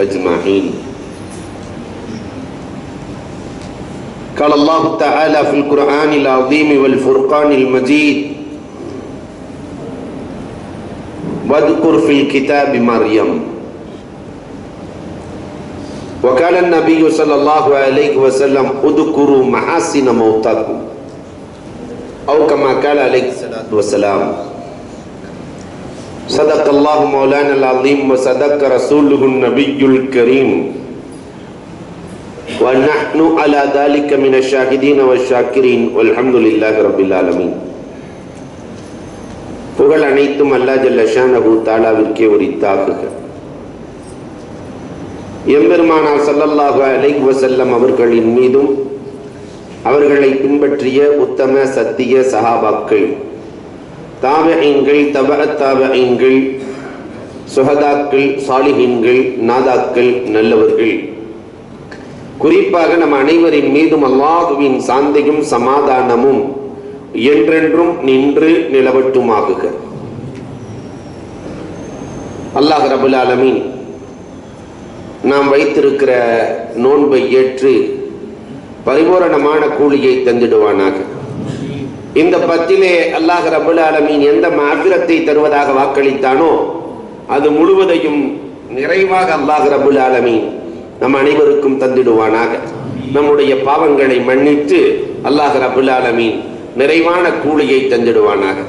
أجمعين. قال الله تعالى في القرآن العظيم والفرقان المجيد واذكر في الكتاب مريم. وقال النبي صلى الله عليه وسلم اذكروا محاسن موتاكم أو كما قال عليه الصلاة والسلام. صدق الله مولانا العظيم وصدق رسوله النبي الكريم ونحن على ذلك من الشاهدين والشاكرين والحمد لله رب العالمين. புகழ் அனைத்தும் அல்லாஹ் ஜல்ல ஷானஹு தஆலாவிற்கே உரித்தாகுக. எம்பெருமானார் ஸல்லல்லாஹு அலைஹி வஸல்லம் அவர்களின் மீதும் அவர்களை பின்பற்றிய உத்தம சத்திய சஹாபாக்கள், தாபிஈன்கள், தபஅத் தாபிஈன்கள், சுஹதாக்கள், சாலிஹீன்கள், நாதாக்கள், நல்லவர்கள், குறிப்பாக நம் அனைவரின் மீதும் அல்லாஹ்வின் சாந்தியும் சமாதானமும் என்றென்றும் நின்று நிலவட்டுமாகுக. அல்லாஹ் ரப்பல் ஆலமீன் நாம் வைத்திருக்கிற நோன்பை ஏற்று பரிபூரணமான கூலியை தந்திடுவானாக. இந்த பத்திலே அல்லாஹ் ரப்பல் ஆலமீன் எந்த மஃபிரத்தை தருவதாக வாக்களித்தானோ அது முழுவதையும் நிறைவாக அல்லாஹ் ரப்பல் ஆலமீன் நம் அனைவருக்கும் தந்திடுவானாக. நம்முடைய பாவங்களை மன்னித்து அல்லாஹ் ரப்பல் ஆலமீன் நிறைவான கூலியை தந்திடுவானாக.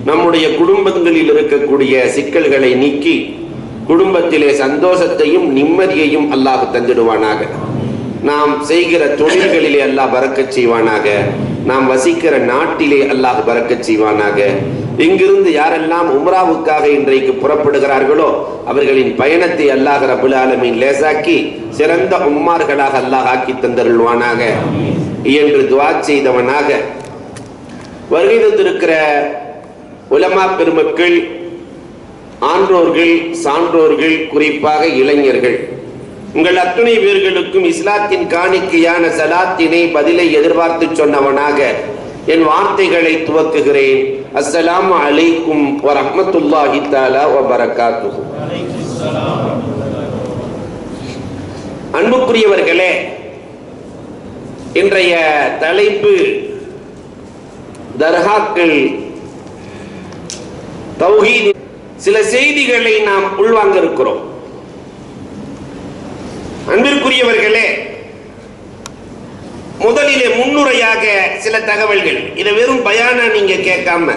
நம்முடைய குடும்பங்களில் இருக்கக்கூடிய சிக்கல்களை நீக்கி குடும்பத்திலே சந்தோஷத்தையும் நிம்மதியையும் அல்லாஹ் தந்திடுவானாக. நாம் செய்கிற தொழில்களிலே அல்லாஹ் பரக்கச் செய்வானாக. நாம் வசிக்கிற நாட்டிலே அல்லாஹ் பரக்கச் செய்வானாக. இங்கிருந்து யாரெல்லாம் உம்ராவுக்காக இன்றைக்கு புறப்படுகிறார்களோ அவர்களின் பயணத்தை அல்லாஹ் ரப்பல் ஆலமீன் லேசாக்கி சிறந்த உம்மார்களாக அல்லாஹ் ஆக்கி தந்தருள்வானாக என்று துஆ செய்தவனாக, வருகை தந்திருக்கிற உலமா பெருமக்கள், ஆன்றோர்கள், சான்றோர்கள், குறிப்பாக இளைஞர்கள், உங்கள் அத்துணை பேர்களுக்கும் இஸ்லாத்தின் காணிக்கையான சலாத்தினை பதிலை எதிர்பார்த்து சொன்னவனாக என் வார்த்தைகளை துவக்குகிறேன். அஸ்ஸலாமு அலைக்கும் வரஹ்மத்துல்லாஹி தஆலா வ பரகாத்துஹு. அன்புக்குரியவர்களே, இன்றைய தலைப்பு தர்காக்கள், தௌஹீத். சில செய்திகளை நாம் உள்வாங்க இருக்கிறோம். அன்பிற்குரியவர்களே, முதலிலே முன்னுரையாக சில தகவல்கள். இதை வெறும் பயானா நீங்க கேட்காம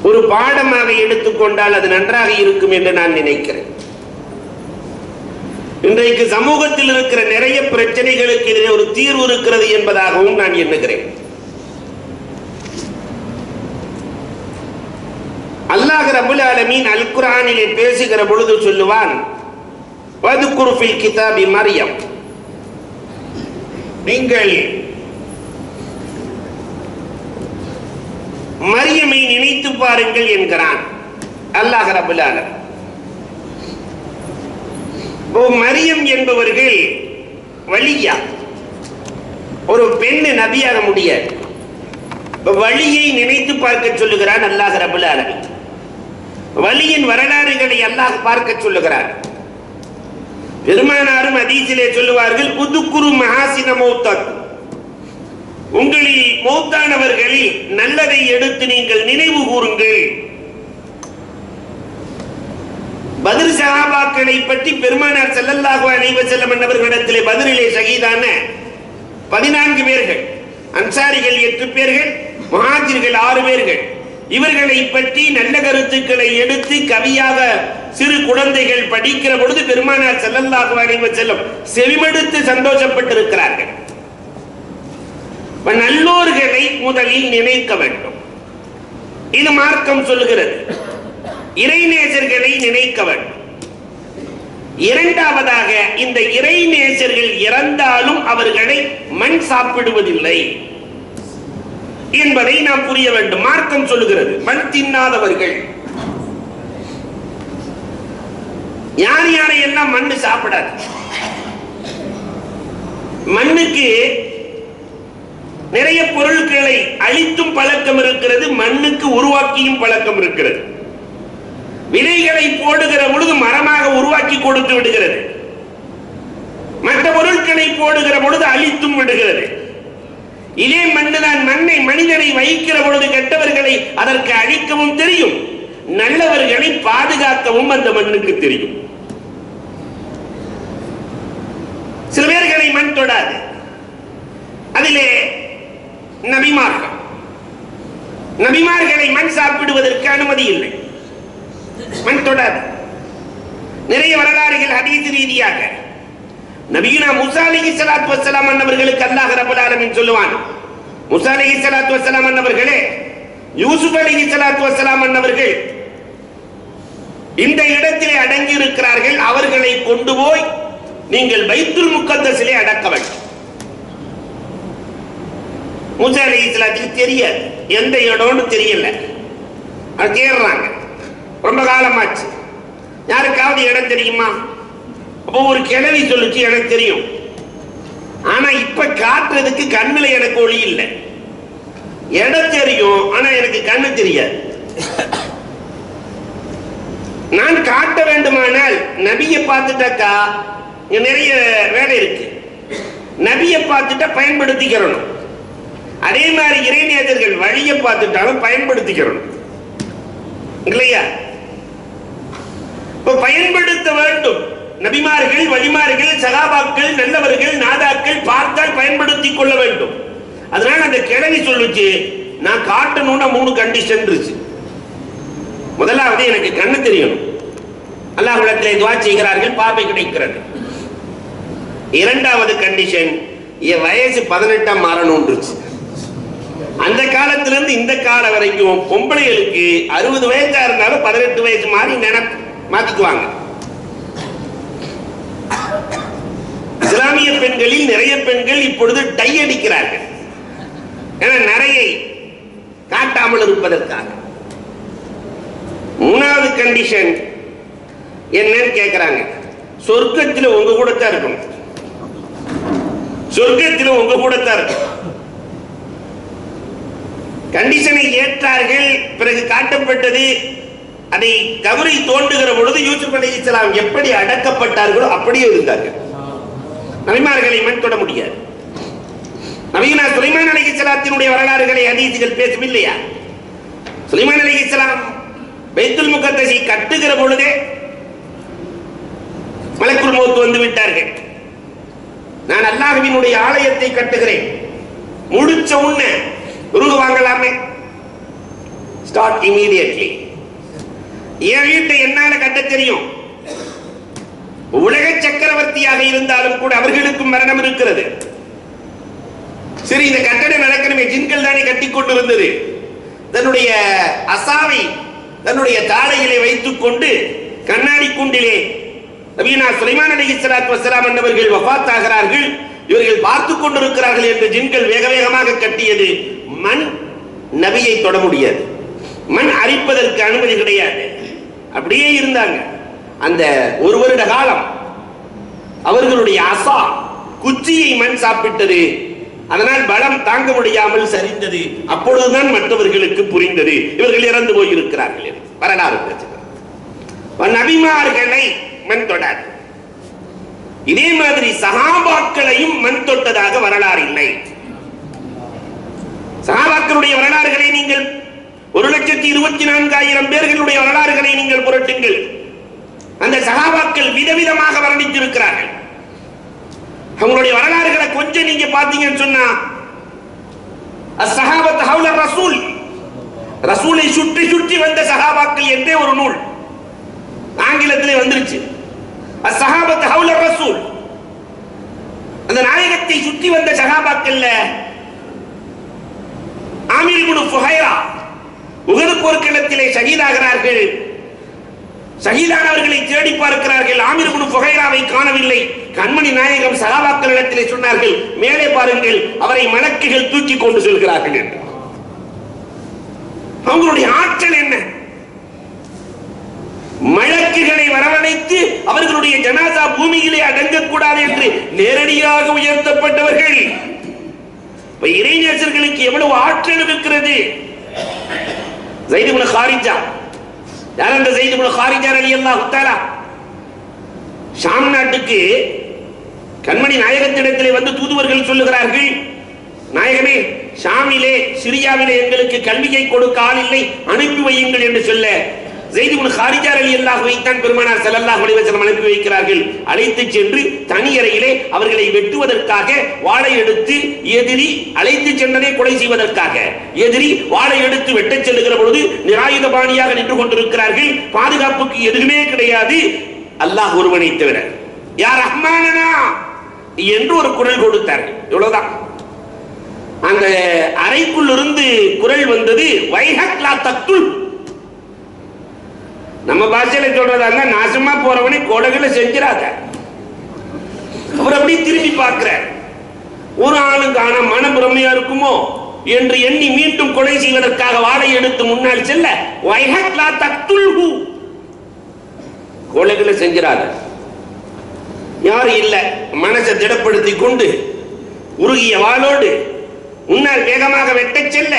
ஒரு பாடமாக எடுத்துக்கொண்டால் அது நன்றாக இருக்கும் என்று நான் நினைக்கிறேன். இன்றைக்கு சமூகத்தில் இருக்கிற நிறைய பிரச்சனைகளுக்கு இதில் ஒரு தீர்வு இருக்கிறது என்பதாகவும் நான் எண்ணுகிறேன். அல்லாஹ் ரப்பல் ஆலமீன் அல் குர்ஆனிலே பேசுகிற பொழுது சொல்லுவான், வதுக்குரு ஃபில் கிதாபி மரியம், நீங்கள் மரியமை நினைத்து பாருங்கள் என்கிறான் அல்லாஹ் ரப்பல் ஆலமீன். மரியம் என்பவர்கள் வலியா, ஒரு பெண் நபியாக முடியாது. வலியை நினைத்து பார்க்க சொல்லுகிறான் அல்லாஹ் ரப்பல் ஆலமீன். வலியின் வரலாறுகளை அல்லாஹ் பார்க்க சொல்லுகிறார். பெருமானாரும் ஹதீஸிலே சொல்லுவார்கள், உதுக்குரு மஹாசின மௌத்தாக்கும், உங்களில் மௌத்தானவர்களில் நல்லதை எடுத்து நீங்கள் நினைவு கூறுங்கள். பத்ர் சஹாபாக்களை பற்றி பெருமானார் ஸல்லல்லாஹு அலைஹி வஸல்லம் அவர்களிடத்திலே பத்ரிலே ஷஹீதான 14 பேர்கள், அன்சாரிகள் 8 பேர்கள், முஹாஜிர்கள் 6 பேர்கள், இவர்களை பற்றி நல்ல கருத்துக்களை எடுத்து கவியாக சிறு குழந்தைகள் படிக்கிற பொழுது பெருமானார் ஸல்லல்லாஹு அலைஹி வஸல்லம் செவிமடுத்து சந்தோஷப்பட்டிருக்கிறார்கள். நல்லோர்களை முதலில் நினைக்க வேண்டும், இது மார்க்கம் சொல்லுகிறது. இறைநேசர்களை நினைக்க வேண்டும். இரண்டாவதாக, இந்த இறைநேசர்கள் இறந்தாலும் அவர்களை மண் சாப்பிடுவதில்லை என்பதை நாம் புரிய வேண்டும். மார்க்கம் சொல்லுகிறது, மண் தின்னாதவர்கள் யார் யாரையெல்லாம் மண்ணு சாப்பிடாது. மண்ணுக்கு நிறைய பொருட்களை அழித்தும் பழக்கம் இருக்கிறது, மண்ணுக்கு உருவாக்கியும் பழக்கம் இருக்கிறது. விதைகளை போடுகிற பொழுது மரமாக உருவாக்கி கொடுத்து விடுகிறது, மற்ற பொருட்களை போடுகிற பொழுது அழித்தும் விடுகிறது. இதே மண்ணுதான் மண்ணை மனிதனை வைக்கிற பொழுது கெட்டவர்களை அதற்கு அழிக்கவும் தெரியும், நல்லவர்களை பாதுகாக்கவும் அந்த மண்ணுக்கு தெரியும். சில பேர்களை மண் தொடாது, அதிலே நபிமார்களை மண் சாப்பிடுவதற்கு அனுமதி இல்லை, மண் தொடாது. நிறைய வரலாறுகள் ஹதீஸ் ரீதியாக நபியுனா மூசா அலைஹிஸ்ஸலாத்து வஸ்ஸலாம் அன்னவர்களுக்கு அல்லாஹ் ரப்பல் ஆலமீன் சொல்லுவான், மூசா அலைஹிஸ்ஸலாத்து வஸ்ஸலாம் அன்னவர்களே, யூசுப் அலைஹிஸ்ஸலாத்து வஸ்ஸலாம் அன்னவர்கள் இந்த இடத்திலே அடங்கி இருக்கிறார்கள், அவர்களை கொண்டு போய் நீங்கள் பைத்துல் முகத்தஸிலே அடக்க வேண்டும். மூசா அலைஹிஸ்ஸலாத்துக்கு தெரியாது, எந்த இடம்னு தெரியல, அது தேடுறாங்க, ரொம்ப காலமாச்சு. யாருக்காவது இடம் தெரியுமா? அப்போ ஒரு கிழவி சொல்லுச்சு, எனக்கு தெரியும், ஆனா இப்ப காட்டுறதுக்கு கண்ணுல எனக்கு ஒளி இல்லை, இடம் தெரியும் ஆனா எனக்கு கண்ணு தெரியாது. நான் காட்ட வேண்டுமானால் நபியை பார்த்துட்டாக்கா நிறைய வேலை இருக்கு, நபியை பார்த்துட்டா பயன்படுத்திக்கிறணும். அதே மாதிரி இறைநேசர்கள் வழியை பார்த்துட்டாலும் பயன்படுத்திக்கிறணும் இல்லையா? இப்ப பயன்படுத்த வேண்டும். நபிமார்கள், வழிமார்கள், சகாபாக்கள், நல்லவர்கள், நாதாக்கள் பார்த்தால் பயன்படுத்திக் கொள்ள வேண்டும். அதனால அந்த கிழவி சொல்லுச்சு, நான் காட்டணும்னா 3 கண்டிஷன் இருந்துச்சு. முதலாவது எனக்கு கண்ணு தெரியணும், அல்லாஹ்விடத்திலே துஆ செய்கிறார்கள், பார்வை கிடைக்கிறது. இரண்டாவது கண்டிஷன், என் வயசு 18 மாறணும்ன்றுச்சு. அந்த காலத்திலிருந்து இந்த காலம் வரைக்கும் பொம்பளைகளுக்கு 60 வயசா இருந்தாலும் 18 வயசு மாறி மாத்திக்குவாங்க. இஸ்லாமிய பெண்களில் நிறைய பெண்கள் இப்பொழுது டை அடிக்கிறார்கள், என நரையை காட்டாமல் இருப்பதற்காக. மூணாவது கண்டிஷன் என்னன்னு கேட்கிறாங்க, சொர்க்கத்தில் உங்க கூட தான் இருக்கணும், சொர்க்கத்தில் உங்க கூட தான் இருக்கும். கண்டிஷனை ஏற்றார்கள். பிறகு காட்டப்பட்டது, அதை கபரை தோண்டுகிற பொழுது யூசுப் அலைஹிஸ்ஸலாம் எப்படி அடக்கப்பட்டார்களோ அப்படியே இருந்தார்கள். நபிமார்களை மண் தொட முடியாது. நபியுனா சுலைமான் அலைஹிஸ்ஸலாத்தினுடைய வரலாறுகளை ஹதீஸ்கள் பேசும் இல்லையா? சுலைமான் அலைஹிஸ்ஸலாம் பைத்துல் முகத்தஸை கட்டுகிற பொழுதே மலக்குல் மௌத் வந்து விட்டார்கள். நான் அல்லாஹ்வினுடைய ஆலயத்தை கட்டுகிறேன், முடிச்ச உடனே ரூஹ் வாங்கலாமே, ஸ்டார்ட் இமீடியட்லி. என் வீட்டை என்னால கட்ட தெரியும். உலக சக்கரவர்த்தியாக இருந்தாலும் கூட அவர்களுக்கும் மரணம் இருக்கிறது. சரி, இந்த கட்டடம் நடக்கணுமே, ஜின்கள் தானே கட்டி கொண்டிருந்தது. தன்னுடைய அசாவை தன்னுடைய தாடையிலே வைத்துக் கொண்டு கண்ணாடி கூண்டிலே நபியுனா சுலைமான் அலைஹிஸ்ஸலாத்து வஸ்ஸலாம் என்பவர்கள் வஃபாத் ஆகிறார்கள், இவர்கள் பார்த்துக் கொண்டிருக்கிறார்கள் என்று ஜின்கள் வேக வேகமாக கட்டியது. மண் நபியை தொட முடியாது, மண் அரிப்பதற்கு அனுமதி கிடையாது. அப்படியே இருந்தாங்க. அந்த 1 வருட காலம் அவர்களுடைய அசா குச்சியை மண் சாப்பிட்டது. அதனால் பலம் தாங்க முடியாமல் சரிந்தது. அப்பொழுதுதான் மற்றவர்களுக்கு புரிந்தது இவர்கள் இறந்து போயிருக்கிறார்கள் என்று வரலாறு பேசுகிறார். நபிமார்களை மண் தொடாது. இதே மாதிரி சஹாபாக்களையும் மண் தொட்டதாக வரலாறு இல்லை. சஹாபாக்களுடைய வரலாறுகளை நீங்கள் 1,24,000 பேர்களுடைய வரலாறுகளை நீங்கள் புரட்டுங்கள். அந்த சஹாபாக்கள் விதவிதமாக வர்ணித்திருக்கிறார்கள். அவங்களுடைய வரலாறுகளை கொஞ்சம் நீங்க பாத்தீங்கன்னு சொன்னா, அஸ்ஸஹாபத்து ஹவுல ரசூல், ரசூலை சுற்றி சுற்றி வந்த சஹாபாக்கள் என்றே ஒரு நூல் ஆங்கிலத்திலே வந்துருச்சு. அஸ்ஸஹாபத்து ஹவுல ரசூல், அந்த நாயகத்தை சுற்றி வந்த சஹாபாக்கள்ல ஆமீர் இப்னு ஃபுஹைரா உஹது போர்க்களத்திலே ஷஹீதாகிறார்கள். ஷஹீதானவர்களை தேடி பார்க்கிறார்கள். ஆமீர் இப்னு ஃபுஹைராவை காணவில்லை. கண்மணி நாயகம் சஹாபாக்களிடத்திலே சொன்னார்கள், மேலே பாருங்கள், அவரை மலக்குகள் தூக்கி கொண்டு செல்கிறார்கள் என்று. அவங்களுடைய ஆற்றல் என்ன! மலக்குகளை வரவழைத்து அவர்களுடைய ஜனாசா பூமியிலே அடங்கக்கூடாது என்று நேரடியாக உயர்த்தப்பட்டவர்கள். இறைநேசர்களுக்கு எவ்வளவு ஆற்றல் இருக்கிறது! ஸைத் இப்னு ஹாரிஜா, யார் அந்த ஸைத் இப்னு ஹாரிஜா ரலியல்லாஹு தஆலா? ஷாம் நாட்டுக்கு கண்மணி நாயகத்திடத்திலே வந்து தூதுவர்கள் சொல்லுகிறார்கள், நாயகமே, ஷாமிலே சிரியாவிலே எங்களுக்கு கல்வியை கொடுக்க ஆள் இல்லை, அனுப்பி வையுங்கள் என்று சொல்ல ஸைத் இப்னு ஹாரிஜா ரலியல்லாஹு வைத்தான் பெருமானார் ஸல்லல்லாஹு அலைஹி வஸல்லம் அனுப்பி வைக்கிறார்கள். அழைத்து சென்று தனியறையிலே அவர்களை வெட்டுவதற்காக வாளை எடுத்து எதிரி அழைத்து சென்றதை கொலை செய்வதற்காக எதிரி வாளை எடுத்து வெட்டச் செல்லுகிற பொழுது நிராயுதபாணியாக நின்று கொண்டிருக்கிறார்கள். பாதுகாப்புக்கு எதுவுமே கிடையாது, அல்லாஹ் ஒருவனை தவிர. யா ரஹ்மானனா என்று ஒரு குரல் கொடுத்தார்கள். இவ்வளவுதான். அந்த அறைக்குள் இருந்து குரல் வந்தது, வைஹக் லா தக்துல். நம்ம பாஷையில சொல்றதா, நாசமா போறவனை கொலைகளை செஞ்சிடாத. அவர் அப்படி திரும்பி பார்க்கிறார். ஒரு ஆளுக்கு ஆனா மனப்பிரமையா இருக்குமோ என்று எண்ணி மீண்டும் கொலை செய்வதற்காக வாளை எடுத்து முன்னால் செல்ல, வைஹக் லா தக்துல்ஹு, கொலைகளை செஞ்சிடாத. யாரும் இல்ல, மனசை திடப்படுத்தி கொண்டு உருகிய வாளோடு முன்னால் வேகமாக வெட்டச் செல்ல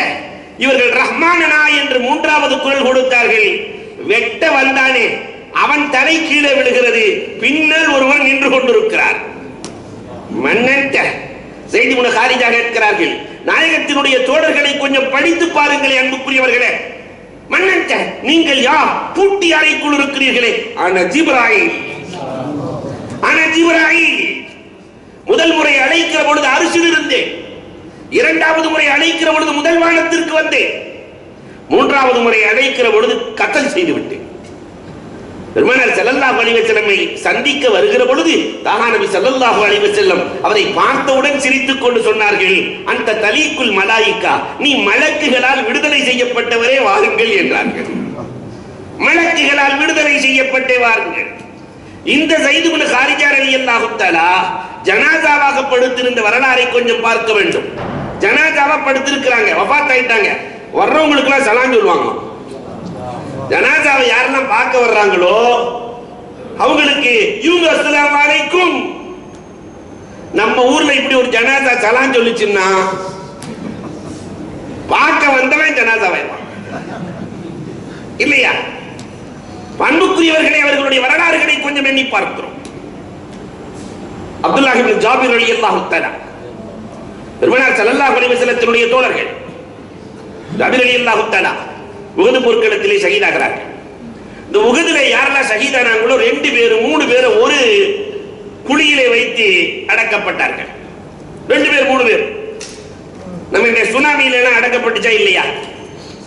இவர்கள் ரஹ்மானனா என்று மூன்றாவது குரல் கொடுத்தார்கள். வெட்ட வந்தானே அவன் தலை கீழே விழுகிறது, பின்னால் ஒருவன் நின்று கொண்டிருக்கிறார். மன்னன் ஸைத் இப்னு ஹாரிஜா கேட்கிறார்கள், நாயகத்தினுடைய தோழர்களை கொஞ்சம் படித்து பாருங்களே அன்புக்குரியவர்களே. மன்னன், நீங்கள் யார்? பூட்டி அறைக்குள் இருக்கிறீர்களே. ஆனா ஜிப்ராயில், ஆனா ஜிப்ராயில். முதல் முறை அழைக்கிற பொழுது அரிசில் இருந்தேன், இரண்டாவது முறை அழைக்கிற பொழுது முதல் வானத்திற்கு வந்தேன், மூன்றாவது முறை அழைக்கிற பொழுது கத்தல் செய்து விட்டேன். பெருமானார் ஸல்லல்லாஹு அலைஹி வஸல்லம் சந்திக்க வருகிற பொழுது தாஹா நபி ஸல்லல்லாஹு அலைஹி வஸல்லம் அவரை பார்த்தவுடன் சிரித்துக் கொண்டு சொன்னார்கள், அந்த தலீக்குல் மலாயிகா, நீ மலக்குகளால் விடுதலை செய்யப்பட்டவரே வாருங்கள் என்றார்கள். மலக்குகளால் விடுதலை செய்யப்பட்டே வாருங்கள். இந்த ஸைத் இப்னு ஹாரிஜா ரலியல்லாஹு தஆலா ஜனாசாவாக படுத்திருந்த வரலாறை கொஞ்சம் பார்க்க வேண்டும். ஜனாசாவா படுத்திருக்கிறாங்க, வஃபாத் ஆயிட்டாங்க. வர்றவங்களுக்கு எல்லாம் சலாம் சொல்லுவாங்க. ஜனாசாவை யாரெல்லாம் பார்க்க வர்றாங்களோ அவங்களுக்கு இவங்க அஸ்ஸலாமு அலைக்கும். நம்ம ஊர்ல இப்படி ஒரு ஜனாசா சலாம் சொல்லிச்சுன்னா பார்க்க வந்தவன் ஜனாசாவை இல்லையா? பண்புக்குரியவர்களை அவர்களுடைய வரலாறுகளை கொஞ்சம் எண்ணி பார்க்கிறோம். அப்துல்லாஹ் இப்னு ஜாபிர் ரலியல்லாஹு தஆலா பெருமானார் ஸல்லல்லாஹு அலைஹி வஸல்லத்தினுடைய தோழர்கள். ஜாபிர் ரலியல்லாஹு தஆலா உஹது போர்க்களத்திலே ஷஹீதாகிறார்கள். இந்த உஹதிலே யாரெல்லாம் ஷஹீதானாங்களோ 2 பேர் 3 பேர் ஒரு குழியிலே வைத்து அடக்கப்பட்டார்கள். 2 பேர் 3 பேர். நம்ம இந்த சுனாமியில எல்லாம் அடக்கப்பட்டுச்சா இல்லையா?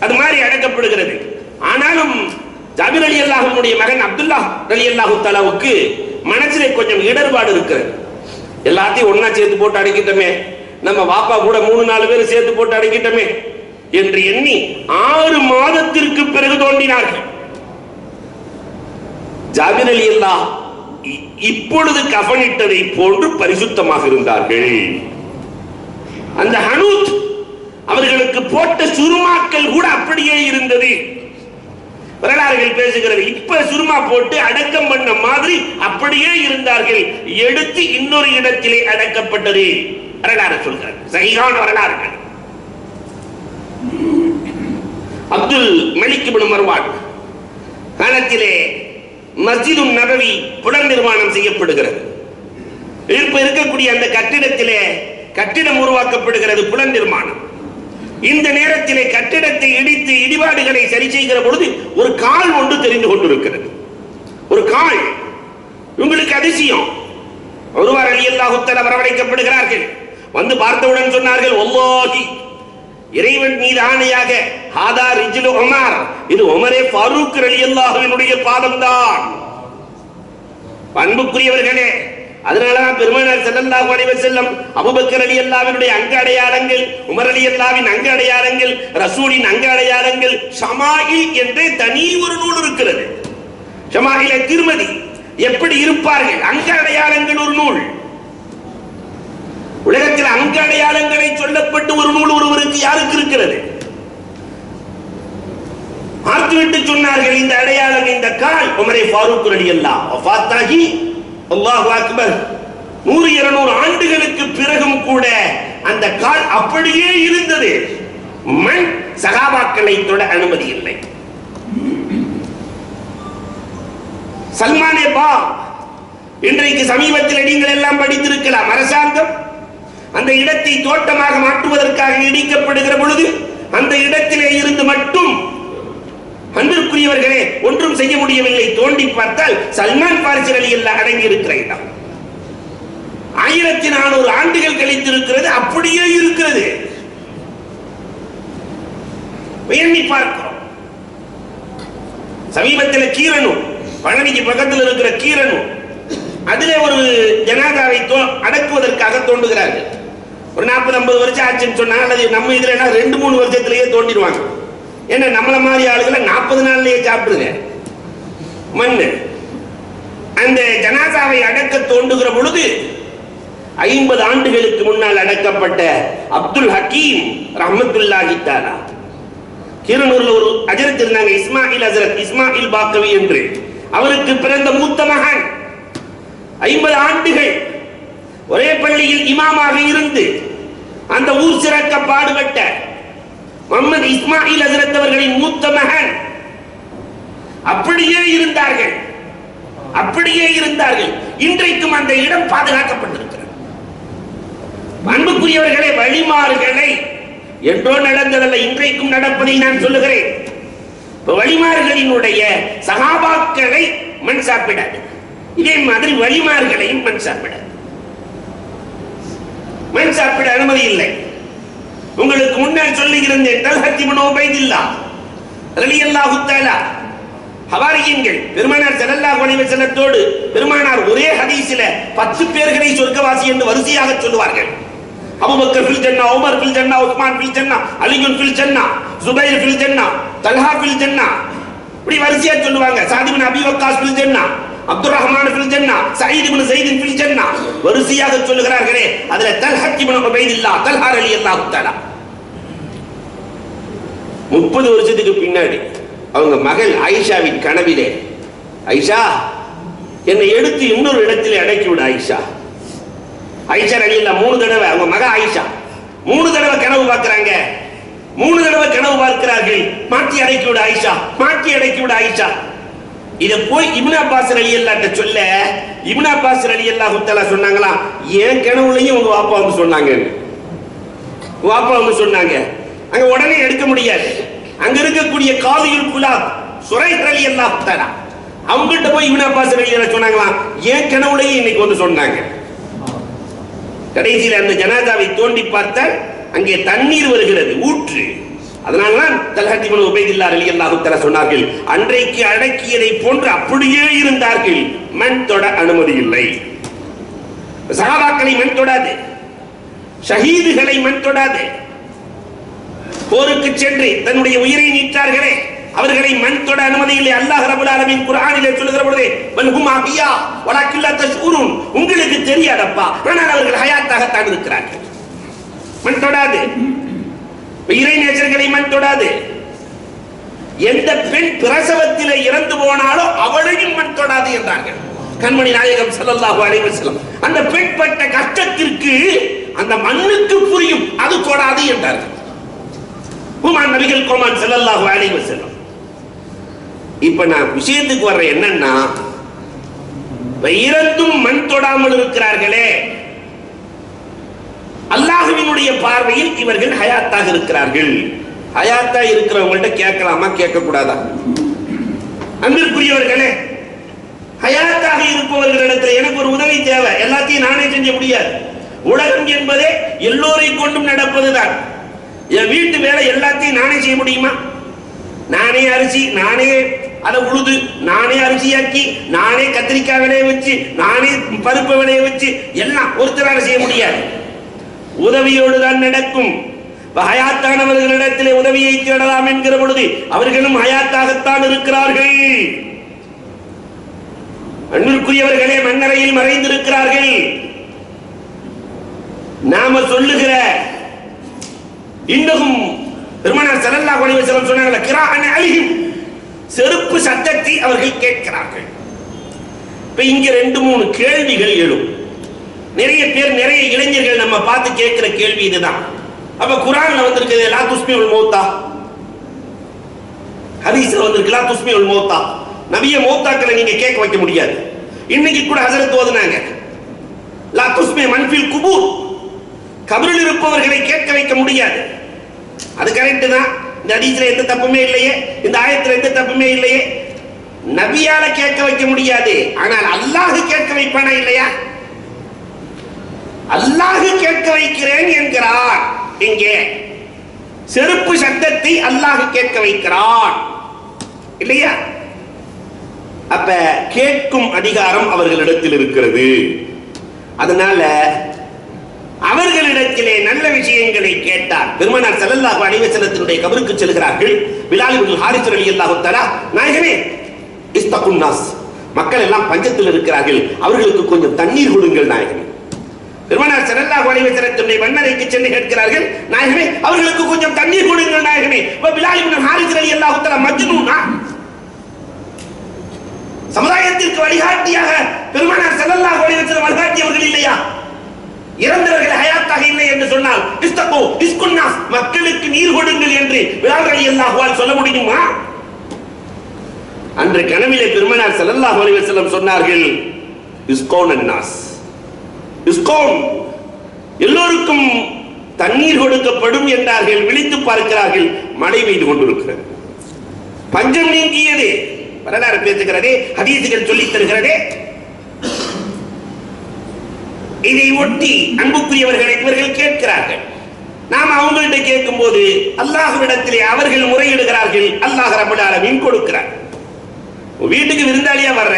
அது மாதிரி அடக்கப்படுகிறது. ஆனாலும் ஜாபிர் ரலியல்லாஹுனுடைய மகன் அப்துல்லாஹ் ரலியல்லாஹு தஆலாவுக்கு மனசிலே கொஞ்சம் இடர்பாடு இருக்கிறது. எல்லாத்தையும் ஒன்னா சேர்த்து போட்டு அடக்கிட்டோமே, நம்ம வாப்பா கூட 3-4 பேர் சேர்த்து போட்டு அடக்கிட்டோமே என்று எண்ணி 6 மாதத்திற்கு பிறகு தோண்டினார்கள். ஜாபிர் ரலியல்லாஹ் இப்பொழுது கஃனிட்டதை போன்று பரிசுத்தமாக இருந்தார்கள். அந்த ஹனூத் அவர்களுக்கு போட்ட சுருமாக்கள் கூட அப்படியே இருந்தது. வரலாறுகள் பேசுகிறது, இப்ப சுருமா போட்டு அடக்கம் பண்ண மாதிரி அப்படியே இருந்தார்கள். எடுத்து இன்னொரு இடத்திலே அடக்கப்பட்டது வரலாறு சொல்கிறது, சஹீஹான வரலாறுகள். அப்துல் மலிக் இப்னு மர்வான் காலத்திலே மஸ்ஜிது நபவி புனர் நிர்மாணம் செய்யப்படுகிறது. இப்ப இருக்கக்கூடிய அந்த கட்டிடத்திலே கட்டிடம் உருவாக்கப்படுகிறது, புனர் நிர்மாணம். இந்த நேரத்திலே கட்டிடத்தை இடித்து இடிபாடுகளை சரி செய்கிற பொழுது ஒரு கால் ஒன்று தெரிந்து கொண்டிருக்கிறது. ஒரு கால். உங்களுக்கு அதிசயம். ஒருவர் ரலியல்லாஹு தஆலா வரவழைக்கப்படுகிறார்கள். வந்து பார்த்தவுடன் சொன்னார்கள், வல்லாஹி, இறைவன் மீது ஆணையாக, ஹாதா ரிஜ்லு உமர், இது உமரே ஃபாரூக் ரலியல்லாஹுவினுடைய பாதம்தான். அன்புக்குரியவர்களே, அதனாலதான் பெருமானார் ஸல்லல்லாஹு அலைஹி வஸல்லம் அபூபக்கர் ரலியல்லாஹுவினுடைய அங்க அடையாளங்கள், உமர் ரலியல்லாஹுவின் அங்க அடையாளங்கள், ரசூலின் அங்க அடையாளங்கள், ஷமாயில் என்றே தனி ஒரு நூல் இருக்கிறது. ஷமாயிலே திருமதி எப்படி இருப்பார்கள், அங்க அடையாளங்கள் ஒரு நூல். உலகத்தில் அங்க அடையாளங்களை சொல்லப்பட்டு ஒரு நூல் ஒருவருக்கு யாருக்கு இருக்கிறது? பார்த்துவிட்டு சொன்னார்கள், இந்த அடையாளம், இந்த கால் உமரே ஃபாரூக் ரலியல்லாஹு வஃபாத்தாகி அல்லாஹு அக்பர் 100-200 ஆண்டுகளுக்கு பிறகும் கூட அந்த கால் அப்படியே இருந்தது. மண் சகாபாக்களை தொட அனுமதி இல்லை. சல்மானே பா இன்றைக்கு சமீபத்தில் நீங்கள் எல்லாம் படித்திருக்கலாம், அரசாங்கம் அந்த இடத்தை தோட்டமாக மாற்றுவதற்காக இடிக்கப்படுகிற பொழுது அந்த இடத்திலே இருந்து மட்டும் அன்பிற்குரியவர்களே ஒன்றும் செய்ய முடியவில்லை. தோண்டி பார்த்தால் சல்மான் பார்சி ரலியல்லாஹு அடங்கி இருக்கிற இடம் 1400 ஆண்டுகள் கழித்திருக்கிறது, அப்படியே இருக்கிறது. எண்ணி பார்க்கிறோம். சமீபத்தில் கீரனூர், பழனிக்கு பக்கத்தில் இருக்கிற கீரனூர், அதிலே ஒரு ஜனாதாவை அடக்குவதற்காக தோண்டுகிறார்கள். ஒரு 40-50 வருஷம் ஆச்சுன்னு சொன்னா, அல்லது நம்ம இதுல 2-3 வருஷத்திலேயே தோண்டிடுவாங்க. ஏன்னா நம்மள மாதிரி ஆளுகளை 40 நாள்லயே சாப்பிடுங்க மண்ணு. அந்த ஜனாதாவை அடக்க தோண்டுகிற பொழுது 50 ஆண்டுகளுக்கு முன்னால் அடக்கப்பட்ட அப்துல் ஹக்கீம் ரஹ்மத்துல்லாஹி தஆலா, கீரனூர்ல ஒரு ஹஜ்ரத் இருந்தாங்க, இஸ்மாயில் ஹஜ்ரத் இஸ்மாயில் பாக்கவி என்று. அவருக்கு பிறந்த மூத்த மகன் 50 ஆண்டுகள் ஒரே பள்ளியில் இமாமாக இருந்து அந்த ஊர் சிறக்க பாடுபட்ட முகமது இஸ்மாயில் ஹஜ்ரத் அவர்களின் மூத்த மகன் அப்படியே இருந்தார்கள், அப்படியே இருந்தார்கள். இன்றைக்கும் அந்த இடம் பாதுகாக்கப்பட்டிருக்கிறது. அன்புக்குரியவர்களே, வழிமாறுகளை என்றோ நடந்ததல்ல, இன்றைக்கும் நடப்பதை நான் சொல்லுகிறேன். வழிமாறுகளினுடைய சகாபாக்களை மண் சாப்பிடாது, இதே மாதிரி வழிமாறுகளையும் மண் சாப்பிடாது. மண் சாப்பிட அனுமதி இல்லை. உங்களுக்கு முன்னால் சொல்லுகிறேன், தல்ஹத் இப்னு உபைதுல்லாஹ் ரலியல்லாஹு தஆலா ஹவாரியின்கள் பெருமானார் ஸல்லல்லாஹு அலைஹி வஸல்லத்தோடு பெருமானார் ஒரே ஹதீஸில 10 பேர்களை சொர்க்கவாசி என்று வரிசையாக சொல்லுவார்கள். அபூபக்கர் ஃபில் ஜன்னா, உமர் ஃபில் ஜன்னா, உஸ்மான் ஃபில் ஜன்னா, அலியுன் ஃபில் ஜன்னா, ஜுபைர் ஃபில் ஜன்னா, தல்ஹா ஃபில் ஜன்னா, இப்படி வரிசையா சொல்லுவாங்க. சாத் இப்னு அபீ வக்காஸ் ஃபில் ஜன்னா, அப்துர் ரஹ்மான் ஃபில் ஜன்னா, சயீத் இப்னு ஸைத் ஃபில் ஜன்னா, வரிசையாக சொல்லுகிறார்களே. அதுல தல்ஹத் இப்னு உபைதுல்லாஹ் தல்ஹா ரலியல்லாஹு தஆலா 30 வருஷத்துக்கு பின்னாடி அவங்க மகள் ஆயிஷாவின் கனவிலே, ஆயிஷா என்னை எடுத்து இன்னொரு இடத்திலே அடக்கி விட ஆயிஷா. ஆயிஷா ரலியல்லாஹு 3 தடவை, அவங்க மக ஆயிஷா 3 தடவை கனவு பார்க்கிறாங்க. 3 தடவை கனவு பார்க்கிறார்கள். மாற்றி அடக்கி விட ஆயிஷா, மாற்றி அடக்கி விட ஆயிஷா. இத போய் இப்னு அப்பாஸ் ரலியல்லாஹு சொல்ல, இப்னு அப்பாஸ் ரலியல்லாஹு தஆலா சொன்னாங்களா, ஏன் கனவுலையும் உங்க வாப்பா வந்து சொன்னாங்க, வாப்பா வந்து சொன்னாங்க. அங்க உடனே எடுக்க முடியாது. அங்க இருக்கக்கூடிய காலியுல் குலாப் சுரைஹ் ரலியல்லாஹு தஆலா அவங்கள்ட்ட போய் இப்னு அப்பாஸ் ரலியல்லாஹு சொன்னாங்களா, ஏன் கனவுலையும் இன்னைக்கு வந்து சொன்னாங்க. கடைசியில் அந்த ஜனாதாவை தோண்டி பார்த்தால் அங்கே தண்ணீர் வருகிறது, ஊற்று. அதனால்தான் தல்ஹத் இப்னு உபைதுல்லாஹ் ரலியல்லாஹு தஆலா சொன்னார்கள், அன்றைக்கு அடக்கியதை போன்று அப்படியே இருந்தார்கள், மண் தொட அனுமதி இல்லை. சஹாபாக்களை மண் தொடாது, ஷஹீதுகளை மண் தொடாது. போருக்கு சென்று தன்னுடைய உயிரை நீத்தார்களே, அவர்களை மண் தொட அனுமதி இல்லை. அல்லாஹ் ரப்பல் ஆலமீன் குர்ஆனிலே சொல்லுகிற பொழுது, வல்ஹும் அஹ்யா வலக்கின் லா தஷ்உரூன், உங்களுக்கு தெரியாதப்பா, ஆனால் அவர்கள் ஹயாத்தாகத்தான் இருக்கிறார்கள். மண் தொடாது. இறை நேசர்களை மண் தொடாது. எந்த பெண் பிரசவத்திலே இறந்து போனாலோ அவளையும் மண் தொடாது என்றார்கள் கண்மணி நாயகம் ஸல்லல்லாஹு அலைஹி வஸல்லம். அந்த பெண் பட்ட கஷ்டத்திற்கு அந்த மண்ணுக்கு புரியும், அது தொடாது என்றார்கள் ஹுமான் நபிகள் கோமான் ஸல்லல்லாஹு அலைஹி வஸல்லம். இப்ப நான் விஷயத்துக்கு வர்ற என்னன்னா, இறந்தும் மண் தொடாமல் இருக்கிறார்களே, அல்லாஹ்வினுடைய பார்வையில் இவர்கள் ஹயாத்தாக இருக்கிறார்கள். ஹயாத்தா இருக்கிறவங்கள்ட்ட கேட்கலாமா, கேட்க கூடாதா? அன்பிற்குரியவர்களே, ஹயாத்தாக இருப்பவர்களிடத்தில் எனக்கு ஒரு உதவி தேவை. எல்லாத்தையும் நானே செஞ்ச முடியாது. உலகம் என்பதே எல்லோரை கொண்டும் நடப்பதுதான். என் வீட்டு வேலை எல்லாத்தையும் நானே செய்ய முடியுமா? நானே அரிசி, நானே அதை உழுது, நானே அரிசியாக்கி, நானே கத்திரிக்காய் விளைய வச்சு, நானே பருப்பு விளைய வச்சு எல்லாம் ஒருத்தராக செய்ய முடியாது. உதவியோடு தான் நடக்கும். ஹயாத்தானவர்களிடத்திலே உதவியை தேடலாம் என்கிற பொழுது அவர்களும் ஹயாத்தாகத்தான் இருக்கிறார்கள். அன்பிற்குரியவர்களே, மண்ணறையில் மறைந்திருக்கிறார்கள். நாம சொல்லுகிற இன்னும் பெருமானார் ஸல்லல்லாஹு அலைஹி வஸல்லம் சொன்னாங்க, கிராஅன் அலைஹிம், செருப்பு சத்தத்தை அவர்கள் கேட்கிறார்கள். இப்ப இங்க 2-3 கேள்விகள் எழும். நிறைய பேர், நிறைய இளைஞர்கள் நம்ம பார்த்து கேட்கிற கேள்வி இதுதான். அப்ப குர்ஆன்ல வந்திருக்குது லா துஸ்மிஉல் மௌத்தா, ஹதீஸ்ல வந்திருக்கு லா துஸ்மிஉல் மௌத்தா, நபியே மௌத்தாக்களை நீங்க கேட்க வைக்க முடியாது. இன்னைக்கு கூட ஹஜரத் ஓதுனாங்க, லா துஸ்மே மன்ஃபில் குபூர், கபரில் இருப்பவர்களை கேட்க வைக்க முடியாது. அது கரெக்ட் தான். இந்த ஹதீஸ்ல எந்த தப்புமே இல்லையே, இந்த ஆயத்துல எந்த தப்புமே இல்லையே. நபியால கேட்க வைக்க முடியாது, ஆனால் அல்லாஹ் கேட்க வைப்பானா இல்லையா? அல்லாஹ் கேட்க வைக்கிறேன் என்கிறார். இங்கே செருப்பு சத்தத்தை அல்லாஹ் கேட்க வைக்கிறான் இல்லையா? அப்ப கேட்கும் அதிகாரம் அவர்களிடத்தில் இருக்கிறது. அதனால அவர்களிடத்திலே நல்ல விஷயங்களை கேட்டார். பெருமானார் ஸல்லல்லாஹு அலைஹி வஸல்லத்தினுடைய கபருக்கு செல்கிறார்கள். பிலால் இப்னு ஹாரிஸ் ரலியல்லாஹு தஆலா, நாயகமே இஸ்தகுன் நாஸ், மக்கள் எல்லாம் பஞ்சத்தில் இருக்கிறார்கள், அவர்களுக்கு கொஞ்சம் தண்ணீர் கொடுங்கள் நாயகமே. பெருமானார் ஸல்லல்லாஹு அலைஹி வஸல்லத்தினுடைய மன்னரைக்கு சென்று கேட்கிறார்கள், நாயகமே அவர்களுக்கு கொஞ்சம் தண்ணீர் கொடுங்கள் நாயகமே. பிலால் இப்னு ஹாரிஸ் ரலியல்லாஹு தஆலா மஜ்னூனா, சமுதாயத்திற்கு வழிகாட்டியாக பெருமானார் ஸல்லல்லாஹு அலைஹி வஸல்லம் வழிகாட்டியவர்கள் இல்லையா? இறந்தவர்கள் ஹயாத்தாக இல்லை என்று சொன்னால் இஸ்தகு இஸ்குன் நாஸ், மக்களுக்கு நீர் கொடுங்கள் என்று பிலால் ரலியல்லாஹு அன்ஹு சொல்ல முடியுமா? அன்று கனவிலே பெருமானார் ஸல்லல்லாஹு அலைஹி வஸல்லம் சொன்னார்கள், இஸ்கோன் அன்னாஸ், இஸ்கோன், எல்லோருக்கும் தண்ணீர் கொடுக்கப்படும் என்றார்கள். விழித்து பார்க்கிறார்கள், மழை பெய்து கொண்டிருக்கிறது, பஞ்சம் நீங்கியது. வரலாறு பேசுகிறதே, ஹதீசுகள் சொல்லித் தருகிறதே. இதை ஒட்டி அன்புக்குரியவர்களை இவர்கள் கேட்கிறார்கள். நாம் அவங்கள்ட்ட கேட்கும் போது அல்லாஹ்விடத்திலே அவர்கள் முறையிடுகிறார்கள், அல்லாஹ் ரப்பல் ஆலமீன் கொடுக்கிறார். வீட்டுக்கு விருந்தாளியா வர்ற,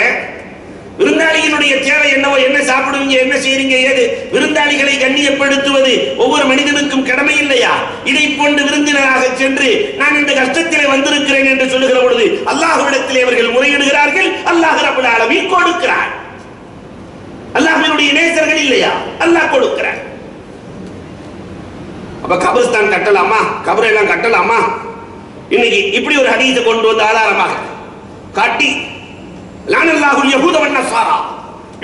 விருந்தாளியினுடைய தேவை என்னவோ, என்ன சாப்பிடுவீங்க, என்ன செய்றீங்க, ஏது, விருந்தாளிகளை கண்ணியப்படுத்துவது ஒவ்வொரு மனிதனுக்கும் கடமை இல்லையா? இதை போன்று விருந்தினராக சென்று நான் இந்த கஷ்டத்திலே வந்திருக்கிறேன் என்று சொல்லுகிற பொழுது அல்லாஹ்விடத்திலே அவர்கள் முறையிடுகிறார்கள், அல்லாஹ் ரப்பல் ஆலமீன் கொடுக்கிறார். அல்லாஹ்வினுடைய நேசர்கள் இல்லையா? அல்லாஹ் கொடுக்கிறார். அப்ப கபர்ஸ்தான் கட்டலாமா, கபரெல்லாம் கட்டலாமா? இன்னைக்கு இப்படி ஒரு ஹதீஸை கொண்டு வந்து ஆதாரமாக காட்டி, லானல்லாஹுல் யஹூத வன் நஸாரா,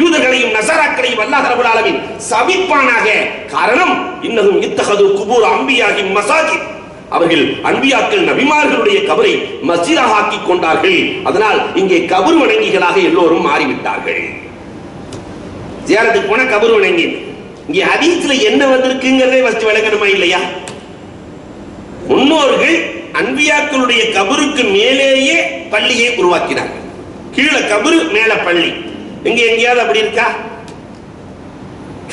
யூதர்களையும் நஸராக்களையும் அல்லாஹ் ரப்பல் ஆலமீன் சபிப்பானாக. காரணம், இன்னஹும் இத்தஹது குபூர் அன்பியாஹி மஸாஜித், அவர்கள் அன்பியாக்கள் நபிமார்களுடைய கபரை மஸ்ஜிதாக ஆக்கிக் கொண்டார்கள். அதனால் இங்கே கபர் வணங்கிகளாக எல்லோரும் மாறிவிட்டார்கள். ஜியாரத்துக்கு போன கபர் வணங்கி, இங்கே ஹதீஸ்ல என்ன வந்திருக்குங்கிறதே ஃபர்ஸ்ட் விளங்கணுமா இல்லையா? முன்னோர்கள் அன்பியாக்களுடைய கபருக்கு மேலேயே பள்ளியை உருவாக்கினார்கள். கீழே கபரு, மேல பள்ளி. இங்க எங்கேயாவது அப்படி இருக்கா?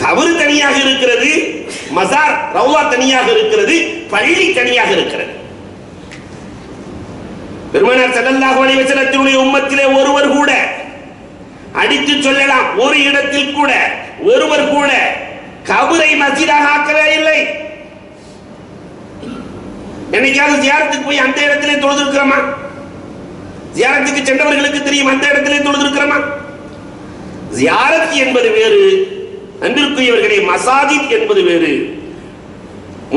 கபரு தனியாக இருக்கிறது, மஸார் ரௌலா தனியாக இருக்கிறது, பள்ளி தனியாக இருக்கிறது. பெருமானார் ஸல்லல்லாஹு அலைஹி வஸல்லத்தினுடைய உம்மத்திலே ஒருவர் கூட, அடித்து சொல்லலாம் ஒரு இடத்தில் கூட, ஒருவர் கூட கபரை மஸ்ஜிதாக ஆக்கவே இல்லை. என்னைக்காவது ஜியாரத்துக்கு போய் அந்த இடத்திலே தொழுது இருக்கிறோமா? ஜியாரத்துக்கு சென்றவர்களுக்கு தெரியும், அந்த இடத்திலே தொழுது இருக்கிறோமா? ஜியாரத் என்பது வேறு, அன்பிற்குரியவர்களே, மசாஜித் என்பது வேறு.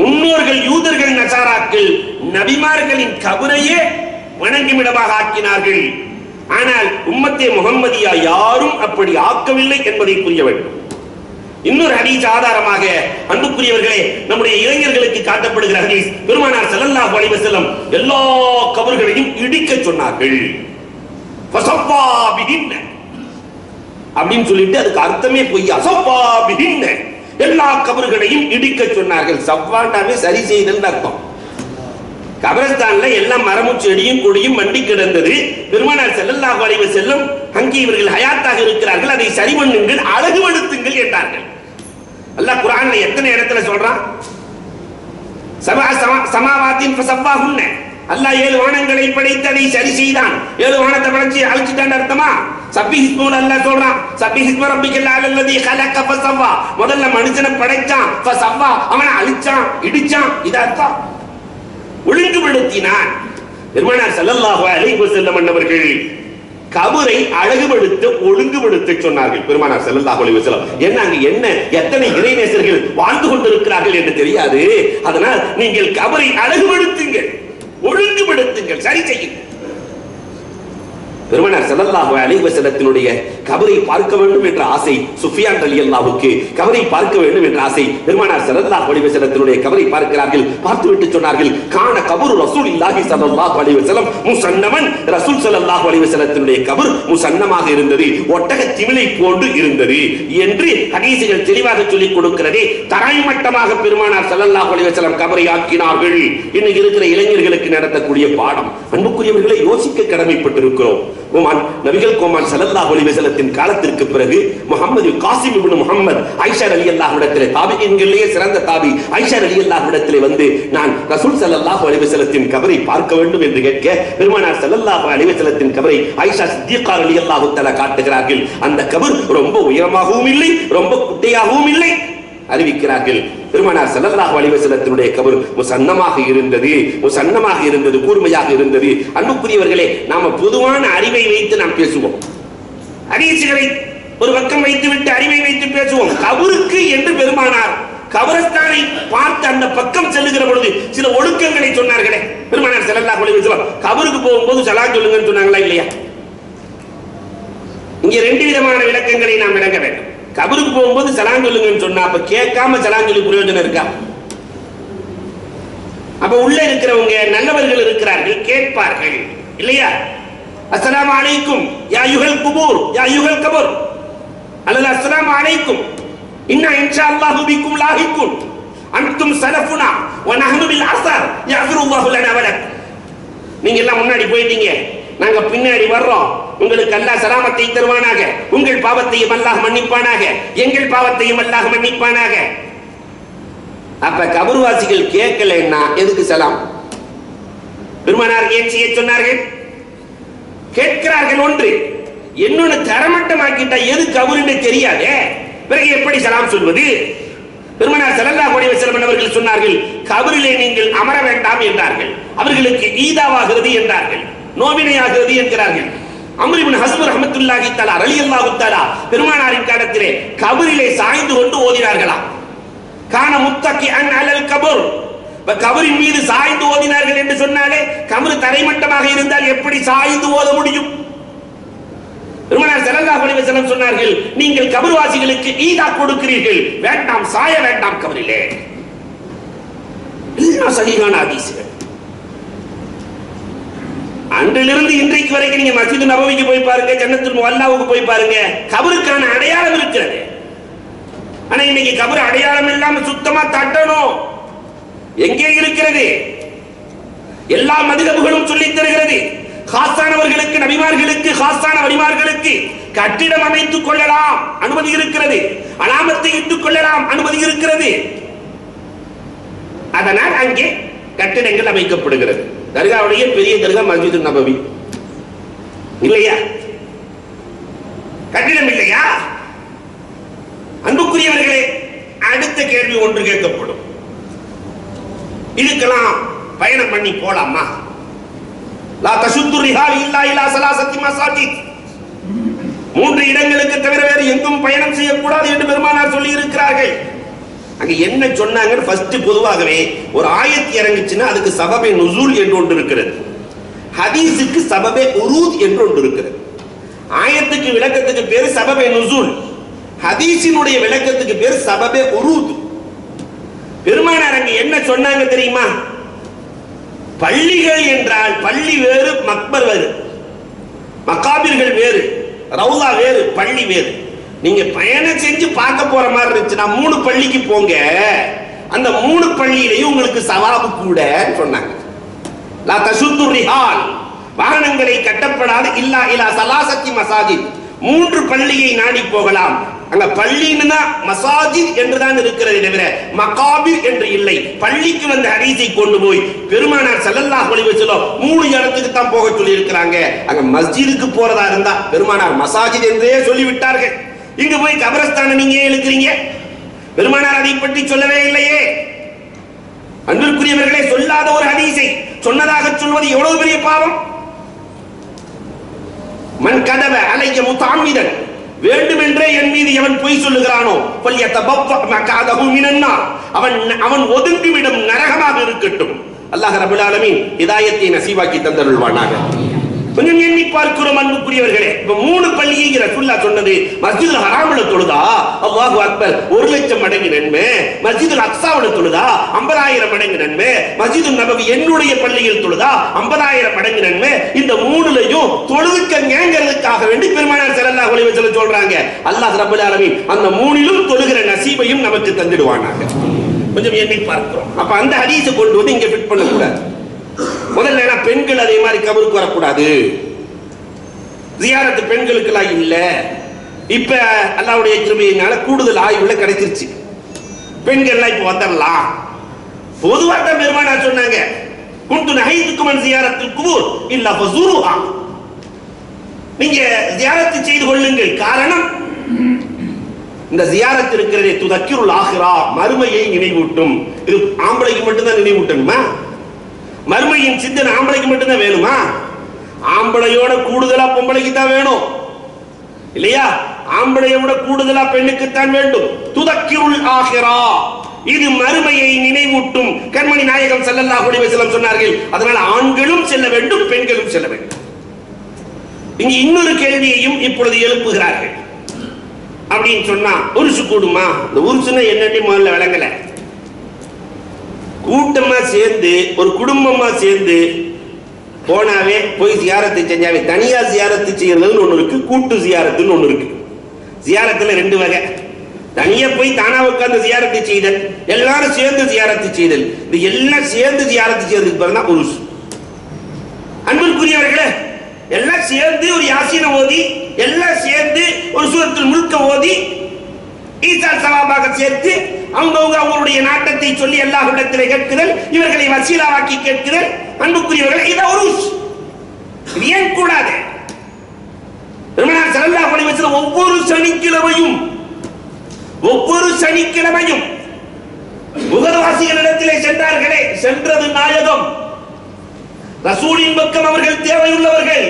முன்னோர்கள் யூதர்கள் நஸாராக்கள் நபிமார்களின் கபரையே வணங்குமிடமாக ஆக்கினார்கள். ஆனால் உம்மத்தே முஹம்மதியா யாரும் அப்படி ஆக்கவில்லை என்பதை புரிய வேண்டும். இன்னொரு ஹதீஸ் ஆதாரமாக அன்புக்குரியவர்களே, நம்முடைய இளைஞர்களுக்கு காட்டப்படுகிற ஹதீஸ், பெருமானார் ஸல்லல்லாஹு அலைஹி வஸல்லம் எல்லா கபர்களையும் இடிக்க சொன்னார்கள். ஃபஸவ்வா பிஹின்ன அப்படின்னு சொல்லிட்டு அதுக்கு அர்த்தமே பொய்யா. ஸவ்வா பிஹின்ன, எல்லா கபர்களையும் இடிக்க சொன்னார்கள். சவ்வாண்டாவே சரி செய்தல் அர்த்தம். கபரஸ்தான்ல எல்லாம் மரமும் செடியும் கொடியும் மண்டி கிடந்தது. பெருமானார் ஸல்லல்லாஹு அலைஹி வஸல்லம் அங்கே இவர்கள் ஹயாத்தாக இருக்கிறார்கள், அதை சரி பண்ணுங்கள், அழகுபடுத்துங்கள் என்றார்கள். அல்லாஹ் குர்ஆன்ல எத்தனை இடத்துல சொல்றான்? சபா சமாவாத்தின் ஃபஸவ்வாஹுன்ன, அல்லாஹ் 7 வானங்களை படைத்து அதை சரி செய்தான். 7 வானத்தை படைச்சு அழிச்சிட்டான்னு அர்த்தமா? சப்பிஹிஸ்முல் அல்லாஹ் சொல்றான், சப்பிஹிஸ்ம ரப்பிக்கல் அலல்லதி ஹலக ஃபஸவ்வா, முதல்ல மனுஷனை படைச்சான், ஃபஸவ்வா அவனை அழிச்சான், இடிச்சான், இது அர்த்தம். ஒழுங்குபடுத்தினான். பெருமானார் ஸல்லல்லாஹு அலைஹி வஸல்லம் அவர்கள் கபரை அழகுபடுத்த ஒழுங்குபடுத்த சொன்னார்கள். பெருமானார் ஸல்லல்லாஹு அலைஹி வஸல்லம் அங்க என்ன எத்தனை இறைநேசர்கள் வாழ்ந்து கொண்டிருக்கிறார்கள் என்று தெரியாது. அதனால் நீங்கள் கபரை அழகுபடுத்துங்கள், ஒழுங்குபடுத்துங்கள், சரி செய்யுங்கள். பெருமானார் ஸல்லல்லாஹு அலைஹி வஸல்லத்தினுடைய கபரை பார்க்க வேண்டும் என்ற ஆசை சுஃபியான் ரலியல்லாஹுக்கு கபரை பார்க்க வேண்டும் என்ற ஆசை. பெருமானார் ஸல்லல்லாஹு அலைஹி வஸல்லத்தினுடைய கபரை பார்க்கிறார்கள். பார்த்துவிட்டு சொன்னார்கள், கான கபரு ரசூலில்லாஹி ஸல்லல்லாஹு அலைஹி வஸல்லம் முஸன்னமன். ரசூல் ஸல்லல்லாஹு அலைஹி வஸல்லத்தினுடைய கபர் முஸன்னமாக இருந்தது, ஒட்டக திமிலை போன்று இருந்தது என்று ஹதீஸ்கள் தெளிவாக சொல்லிக் கொடுக்கிறதே. தரைமட்டமாக பெருமானார் ஸல்லல்லாஹு அலைஹி வஸல்லம் கபரை ஆக்கினார்கள். இன்னைக்கு இருக்கிற இளைஞர்களுக்கு நடத்தக்கூடிய பாடம். அன்புக்குரியவர்களை யோசிக்க கடமைப்பட்டிருக்கிறோம். நபிகள் கோமான் ஸல்லல்லாஹு அலைஹி வஸல்லத்தின் காலத்திற்கு பிறகு முஹம்மது காசிம் இப்னு முஹம்மது ஆயிஷா ரலியல்லாஹு இடத்திலே, தாபிஈன்களிலே சிறந்த தாபி ஆயிஷா ரலியல்லாஹு இடத்திலே வந்து, நான் ரசூல் ஸல்லல்லாஹு அலைஹி வஸல்லத்தின் கபரை பார்க்க வேண்டும் என்று கேட்க, பெருமானார் ஸல்லல்லாஹு அலைஹி வஸல்லத்தின் கபரை ஆயிஷா சித்திகா ரலியல்லாஹு தஆலா காட்டுகிறார்கள். அந்த கபர் ரொம்ப உயரமாகவும் இல்லை, ரொம்ப குட்டையாகவும் இல்லை. அறிவிக்கிறார்கள், பெருமானார் ஸல்லல்லாஹு அலைஹி வஸல்லத்தினுடைய கபர் முஸன்னமாக இருந்தது, கூர்மையாக இருந்தது. அன்புக்குரியவர்களே, நாம பொதுவான அறிவை வைத்து நாம் பேசுவோம். ஹதீஸ்களை ஒரு பக்கம் வைத்துவிட்டு அறிவை வைத்து பேசுவோம். கபருக்கு என்று பெருமானார் கபரஸ்தானை பார்த்து அந்த பக்கம் செல்லுகிற பொழுது சில ஒழுக்கங்களை சொன்னார்களே. பெருமானார் ஸல்லல்லாஹு அலைஹி வஸல்லம் கபருக்கு போகும்போது சலாம் சொல்லுங்கன்னு சொன்னாங்களா இல்லையா? இங்கே ரெண்டு விதமான விளக்கங்களை நாம் விளங்க வேண்டும். கபருக்கு போகும்போது சலாம் சொல்லுங்கன்னு சொன்னா, அப்ப கேட்காம சலாம் சொல்லி பிரயோஜனம் இருக்கா? அப்ப உள்ள இருக்கிறவங்க நல்லவர்கள் இருக்கிறார்கள், கேட்பார்கள் இல்லையா? அஸ்ஸலாமு அலைக்கும் யா அய்யுஹல் குபூர் யா அய்யுஹல் கபர், அல்லது அஸ்ஸலாமு அலைக்கும் இன்னா இன்ஷா அல்லாஹு பிக்கும் லாஹிகுன் அன்தும் சலஃபுனா வ நஹ்னு பில் அஸர் யஃபிருல்லாஹு லனா வ லக். நீங்க எல்லாம் முன்னாடி போயிட்டீங்க, நாங்க பின்னாடி வர்றோம், உங்களுக்கு அல்லாஹ் சலாமத்தை தருவானாக, உங்கள் பாவத்தையும் அல்லாஹ் மன்னிப்பானாக, எங்கள் பாவத்தையும் அல்லாஹ் மன்னிப்பானாக. அப்ப கபர்வாசிகள் கேட்கலன்னா எதுக்கு சலாம்? பெருமானார் ஏன் செய்ய சொன்னார்கள்? கேட்கிறார்கள் ஒன்று, இன்னொன்னு தரமட்டமாக்கிட்டா எது கபருன்னு தெரியாது, பிறகு எப்படி சலாம் சொல்வது? பெருமானார் ஸல்லல்லாஹு அலைஹி வஸல்லம் அவர்கள் சொன்னார்கள், கபரிலே நீங்கள் அமர வேண்டாம் என்றார்கள். அவர்களுக்கு ஈதாவாகிறது என்றார்கள், நோவினையாகிறது என்கிறார்கள். அம்ர் இப்னு ஹஸ்ம் ரஹ்மத்துல்லாஹி தஆலா ரலியல்லாஹு தஆலா பெருமானாரின் காலத்திலே கபரிலே சாய்ந்து கொண்டு ஓதினார்களாம். கான முத்தகிஅன் அலல் கபர், கபரின் மீது சாய்ந்து ஓதினார்கள் என்று சொன்னாலே கபர் தரைமட்டமாக இருந்தால் எப்படி சாய்ந்து ஓத முடியும்? பெருமானார் ஸல்லல்லாஹு அலைஹி வஸல்லம் சொன்னார்கள், நீங்கள் கபர்வாசிகளுக்கு ஈதா கொடுக்கிறீர்கள், வேண்டாம் சாய வேண்டாம் கபரிலே. எல்லாம் சஹீஹான ஹதீஸ்கள். அன்றிலிருந்து இன்றைக்கு வரைக்கும் நீங்க மஸ்ஜித் நபவிக்கு போய் பாருங்க, ஜன்னத்துல் முஅல்லாவுக்கு போய் பாருங்க, கபருக்கான அடையாளம் இருக்கிறது. ஆனா இன்னைக்கு கபர் அடையாளம் இல்லாம சுத்தமா தட்டணும். எங்கே இருக்கிறது? எல்லா மதுஹபுகளும் சொல்லித் தருகிறது, காசானவர்களுக்கு, நபிமார்களுக்கு, காசான வலிமார்களுக்கு கட்டிடம் அமைத்துக் கொள்ளலாம், அனுமதி இருக்கிறது. அலாமத்தை இட்டுக் கொள்ளலாம், அனுமதி இருக்கிறது. அதனால் அங்கே கட்டிடங்கள் அமைக்கப்படுகிறது. தர்காவுடைய பெரிய தர்கா மஸ்ஜித் நபவி இல்லையா? கட்டிடம் இல்லையா? அன்புக்குரியவர்களே, அடுத்த கேள்வி ஒன்று கேட்கப்படும், இதுக்கெல்லாம் பயணம் பண்ணி போலாமா? லா தஷுத்து ரிஹால் இல்லா இலா ஸலாஸத்தி மஸாஜித், 3 இடங்களுக்கு தவிர வேறு எங்கும் பயணம் செய்யக்கூடாது என்று பெருமானார் சொல்லி இருக்கிறார்கள். அங்க என்ன சொன்னாங்க? ஃபர்ஸ்ட் பொதுவாகவே ஒரு ஆயத் இறங்குச்சுன்னா அதுக்கு சபபே நுசூல் என்று ஒன்று இருக்கிறது, ஹதீஸுக்கு சபபே உரூத் என்று ஒன்று இருக்கிறது. ஆயத்துக்கு விளக்கத்துக்கு பேரு சபபே நுசூல், ஹதீஸினுடைய விளக்கத்துக்கு பேரு சபபே உரூத். பெருமானார் அங்க என்ன சொன்னாங்க தெரியுமா? பள்ளிகள் என்றால் பள்ளி வேறு, மக்பர் வேறு, மக்காபிர்கள் வேறு, ரவுலா வேறு, பள்ளி வேறு. நீங்க பயணம் செஞ்சு பார்க்க போற மாதிரி இருந்துச்சுன்னா 3 பள்ளிக்கு போங்க, அந்த 3 பள்ளியிலையும் உங்களுக்கு சவாபு கூட சொன்னாங்க. லா தஷுத்து ரிஹால், வாகனங்களை கட்டப்படாத இல்லா இலா ஸலாஸத்தி மஸாஜித், 3 பள்ளியை நாடி போகலாம். அங்க பள்ளின்னா மஸாஜித் என்றுதான் இருக்கிறது தவிர மகாபிர் என்று இல்லை. பள்ளிக்கு வந்த ஹதீஸை கொண்டு போய் பெருமானார் ஸல்லல்லாஹு அலைஹி வஸல்லம் 3 இடத்துக்கு தான் போக சொல்லி இருக்கிறாங்க. அங்க மஸ்ஜிதுக்கு போறதா இருந்தா பெருமானார் மஸாஜித் என்றே சொல்லி விட்டார்கள். இங்க போய் கபரஸ்தான நீங்க எழுக்கிறீங்க, பெருமானார் அதை பற்றி சொல்லவே இல்லையே. அன்பிற்குரியவர்களே, சொல்லாத ஒரு ஹதீஸை சொன்னதாக சொல்வது எவ்வளவு பெரிய பாவம். மன் கதப அலைய முத்தஅம்மிதன், வேண்டுமென்றே என் மீது எவன் பொய் சொல்லுகிறானோ அவன் ஒதுங்கிவிடும், நரகமாக இருக்கட்டும். அல்லாஹ் ரப்பல் ஆலமீன் ஹிதாயத்தை நசீபாக்கி தந்தருள்வானாக. கொஞ்சம் எண்ணி பார்க்கிறோம் அன்புக்குரியவர்களே. இப்ப 3 பள்ளியை ரசூலுல்லாஹ் சொன்னது. மஸ்ஜிதுல் ஹராம்ல தொழுதா அல்லாஹு அக்பர் 1,00,000 மடங்கு நன்மை, மஸ்ஜிதுல் அக்ஸாவுல தொழுதா 50,000 மடங்கு நன்மை, மஸ்ஜிதுல் நபவி என்னுடைய பள்ளியில் தொழுதா 50,000 மடங்கு நன்மை. இந்த 3லையும் தொழுதுக்கங்கிறதுக்காக வேண்டி பெருமானார் ஸல்லல்லாஹு அலைஹி வஸல்லம் சொல்றாங்க. அல்லாஹ் ரப்பல் ஆலமீன் அந்த 3லும் தொழுகிற நசீபையும் நமக்கு தந்திடுவானாக. கொஞ்சம் எண்ணி பார்க்கிறோம். அப்ப அந்த ஹதீஸை கொண்டு வந்து இங்க ஃபிட் பண்ண கூடாது. முதல்ல பெண்கள் அதே மாதிரி கபருக்கு வரக்கூடாது, ஜியாரத்து பெண்களுக்கெல்லாம் இல்ல. இப்ப அல்லாஹ்வுடைய கிருபையினால கூடுதல் ஆய்வுல கிடைச்சிருச்சு, பெண்கள்லாம் இப்ப வந்துடலாம். பொதுவா தான் பெருமானார் சொன்னாங்க, குன்து நஹைதுக்கும் அன் ஜியாரத்துல் குபூர் இல்லா ஃபஸூருஹா, நீங்க ஜியாரத்து செய்து கொள்ளுங்கள். காரணம், இந்த ஜியாரத் இருக்கிறதே துதக்கிருல் ஆஹிரா, மறுமையை நினைவூட்டும். இது ஆம்பளைக்கு மட்டும்தான் நினைவூட்டணுமா? மறுமையின் சிந்தனை ஆம்பளைக்கு மட்டும்தான் வேணுமா? ஆம்பளையோட கூடுதலா பொம்பளைக்கு தான் வேணும் இல்லையா? ஆம்பளையோட கூடுதலா பெண்ணுக்குத்தான் வேண்டும். துதக்கிருல் ஆஹிரா, இது மறுமையை நினைவூட்டும். கண்மணி நாயகம் ஸல்லல்லாஹு அலைஹி வஸல்லம் சொன்னார்கள். அதனால ஆண்களும் செல்ல வேண்டும், பெண்களும் செல்ல வேண்டும். இங்க இன்னொரு கேள்வியையும் இப்பொழுது எழுப்புகிறார்கள். அப்படின்னு சொன்னா உருசு கூடுமா? இந்த உருசுன்னா என்னன்னு முதல்ல விளங்கல. கூட்டமா சேர்ந்து ஒரு குடும்பமா சேர்ந்து போனாவே போய் ஜியாரத்தை செஞ்சாவே, தனியா ஜியாரத்து செய்யறதுன்னு ஒண்ணு இருக்கு, கூட்டு ஜியாரத்துன்னு ஒண்ணு இருக்கு. ஜியாரத்துல 2 வகை. தனியா போய் தானா உட்கார்ந்து ஜியாரத்தை செய்தல், எல்லாரும் சேர்ந்து ஜியாரத்து செய்தல். இது எல்லாம் சேர்ந்து ஜியாரத்து செய்யறதுக்கு பேர் தான் உருஸ். அன்பிற்குரியவர்களே, எல்லாம் சேர்ந்து ஒரு யாசீனை ஓதி, எல்லாம் சேர்ந்து ஒரு சூரத்துல் முல்க ஓதி, ஈசா சவாபாக சேர்த்து அவங்களுடைய நாட்டத்தை சொல்லி அல்லாஹ்விடத்திலே கேட்குதல், இவர்களை வசீலாவாக்கி கேட்குதல். அன்புக்குரியவர்களே, இது உருஸ். இது ஏன் கூடாது? பெருமானார் ஸல்லல்லாஹு அலைஹி வஸல்லம் ஒவ்வொரு சனிக்கிழமையும் உகதுவாசிகளிடத்திலே சென்றார்களே, சென்றது நாயகம். ரசூலின் பக்கம் அவர்கள் தேவையுள்ளவர்கள்.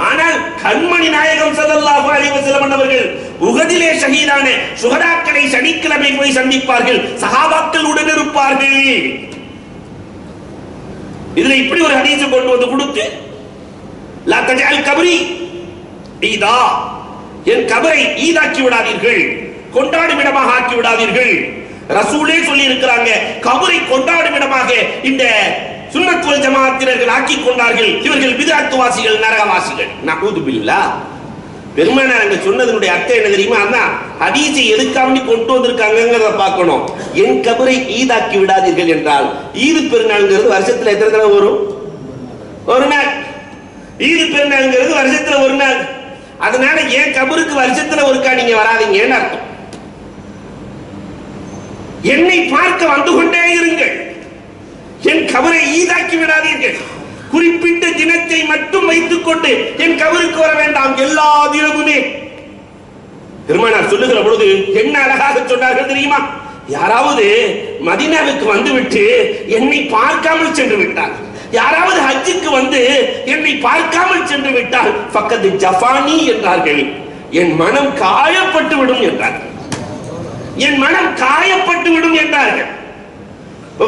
ஆனால் கண்மணி நாயகம் ஸல்லல்லாஹு அலைஹி வஸல்லம் அவர்கள் உஹதிலே ஷஹீதான சுஹதாக்களை சனிக்கிழமை போய் சந்திப்பார்கள், சஹாபாக்கள் உடன் இருப்பார்கள். இதுல இப்படி ஒரு ஹதீஸ் கொண்டு வந்து கொடுத்து, லா தஜஅல் கப்ரி ஈதா, என் கபரை ஈதாக்கி விடாதீர்கள், கொண்டாடும் இடமாக ஆக்கி விடாதீர்கள். ரசூலே சொல்லி இருக்கிறாங்க, கபரை கொண்டாடும் இடமாக இந்த சுன்னத் வல் ஜமாஅத்தினர்கள் ஆக்கி கொண்டார்கள். இவர்கள் பித்அத் வாசிகள், நரகவாசிகள். நஊது பில்லாஹ். பெருமானார் அங்க சொன்னதனுடைய அர்த்தம் என்ன தெரியுமா? அதான் ஹதீஸை எதுக்காண்டி கொண்டு வந்திருக்காங்கங்கறத பார்க்கணும். என் கபரை ஈதாக்கி விடாதீர்கள் என்றால், ஈது பெருநாள்ங்கிறது வருஷத்துல எத்தனை தடவை வரும்? ஒரு நாள். ஈது பெருநாள்ங்கிறது வருஷத்துல ஒரு நாள். அதனால என் கபருக்கு வருஷத்துல ஒருக்கா நீங்க வராதீங்கன்னு அர்த்தம். என்னை பார்க்க வந்து கொண்டே இருங்கள், என் கபரை ஈதாக்கி விடாதீர்கள். குறிப்பிட்ட தினத்தை மட்டும் வைத்துக் கொண்டு என் கபருக்கு வர வேண்டாம், எல்லா தினமுமே. பெருமானார் சொல்லுகிற பொழுது என்ன அழகாக சொன்னார்கள் தெரியுமா? யாராவது மதீனாவுக்கு வந்துவிட்டு என்னை பார்க்காமல் சென்று விட்டார், யாராவது ஹஜ்ஜுக்கு வந்து என்னை பார்க்காமல் சென்று விட்டால் ஃபக்கத் ஜஃபானி என்றார்கள், என் மனம் காயப்பட்டு விடும் என்றார்கள். என் மனம் காயப்பட்டு விடும் என்றார்கள்.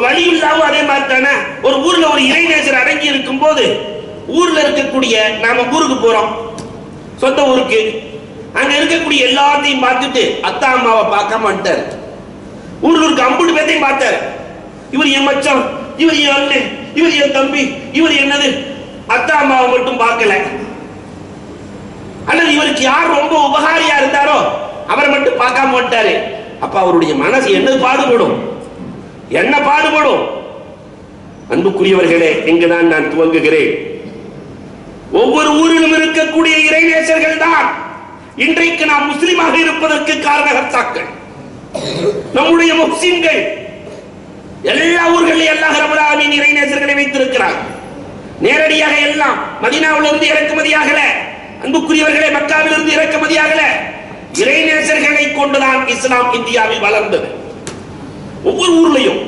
வலியுல்லாவும் அதே மாதிரி தானே. ஒரு ஊர்ல ஒரு இறைநேசர் அடங்கி இருக்கும் போது, ஊர்ல இருக்கக்கூடிய, நாம ஊருக்கு போறோம், சொந்த ஊருக்கு, அங்க இருக்கக்கூடிய எல்லாத்தையும் பார்த்துட்டு அத்தா அம்மாவை பார்க்காம வந்துட்டார். ஊர்ல இருக்க 50 பேத்தையும் பார்த்தார். இவர் என் மச்சான், இவர் என் அண்ணன், இவர் என் தம்பி, இவர் என்னது, அத்தா அம்மாவை மட்டும் பார்க்கல. அல்லது இவருக்கு யார் ரொம்ப உபகாரியா இருந்தாரோ அவரை மட்டும் பார்க்காம வந்துட்டாரு. அப்ப அவருடைய மனசு என்ன பாடுபடும், என்ன பாடுபடும்? அன்புக்குரியவர்களே, இங்குதான் நான் துவங்குகிறேன். ஒவ்வொரு ஊரிலும் இருக்கக்கூடிய இறைநேசர்கள் தான் இன்றைக்கு நாம் முஸ்லிமாக இருப்பதற்கு காரணகர்த்தாக்கள், நம்முடைய முஸ்லிம்கள். எல்லா ஊர்களிலும் அல்லாஹ் ரப்பல் ஆலமீன் இறைநேசர்களை வைத்திருக்கிறார். நேரடியாக எல்லாம் மதீனாவிலிருந்து இறக்குமதியாகல, அன்புக்குரியவர்களே, மக்காவிலிருந்து இறக்குமதியாகல, இறைநேசர்களை கொண்டுதான் இஸ்லாம் இந்தியாவில் வளர்ந்தது. ஒவ்வொரு ஊர்லையும்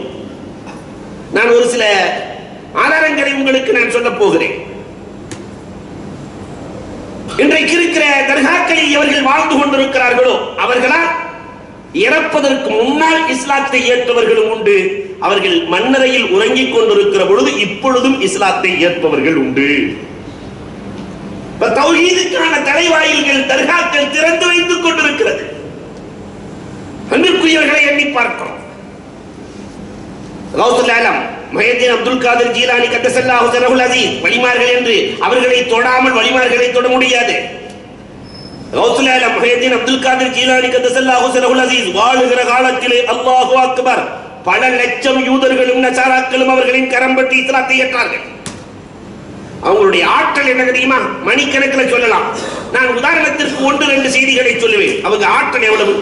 நான் ஒரு சில ஆதாரங்களை உங்களுக்கு நான் சொல்ல போகிறேன். இன்றைக்கு இருக்கிற தர்காக்களில் எவர்கள் வாழ்ந்து கொண்டிருக்கிறார்களோ அவர்களால் இறப்பதற்கு முன்னால் இஸ்லாத்தை ஏற்றவர்களும் உண்டு. அவர்கள் மண்ணறையில் உறங்கிக் கொண்டிருக்கிற பொழுது இப்பொழுதும் இஸ்லாத்தை ஏற்பவர்கள் உண்டு. தௌஹீதுக்கான தலைவாயில்கள் தர்காக்கள் திறந்து வைத்துக் கொண்டிருக்கிறது. அன்பிற்குரியவர்களை எண்ணி பார்க்கிறோம். கௌசுல் ஆலம் முஹையத்தீன் அப்துல் காதிர் ஜீலானி கத்தஸல்லாஹு ஸர்ரஹுல் அஸீஸ் வலிமார்கள் என்று அவர்களை தொடாமல் வலிமார்களை தொட முடியாது. கௌசுல் ஆலம் முஹையத்தீன் அப்துல் காதிர் ஜீலானி கத்தஸல்லாஹு ஸர்ரஹுல் அஸீஸ் வாழுகிற காலத்திலே அல்லாஹு அக்பர் பல லட்சம் யூதர்களும் நசாராக்களும் அவர்களின் கரம் பற்றி இஸ்லாத்தை ஏற்றார்கள். அவங்களுடைய ஆற்றல் என்ன தெரியுமா? மணிக்கணக்கில் சொல்லலாம். நான் உதாரணத்திற்கு 1-2 செய்திகளை சொல்லுவேன். அவங்க ஆற்றல் எவ்வளவு?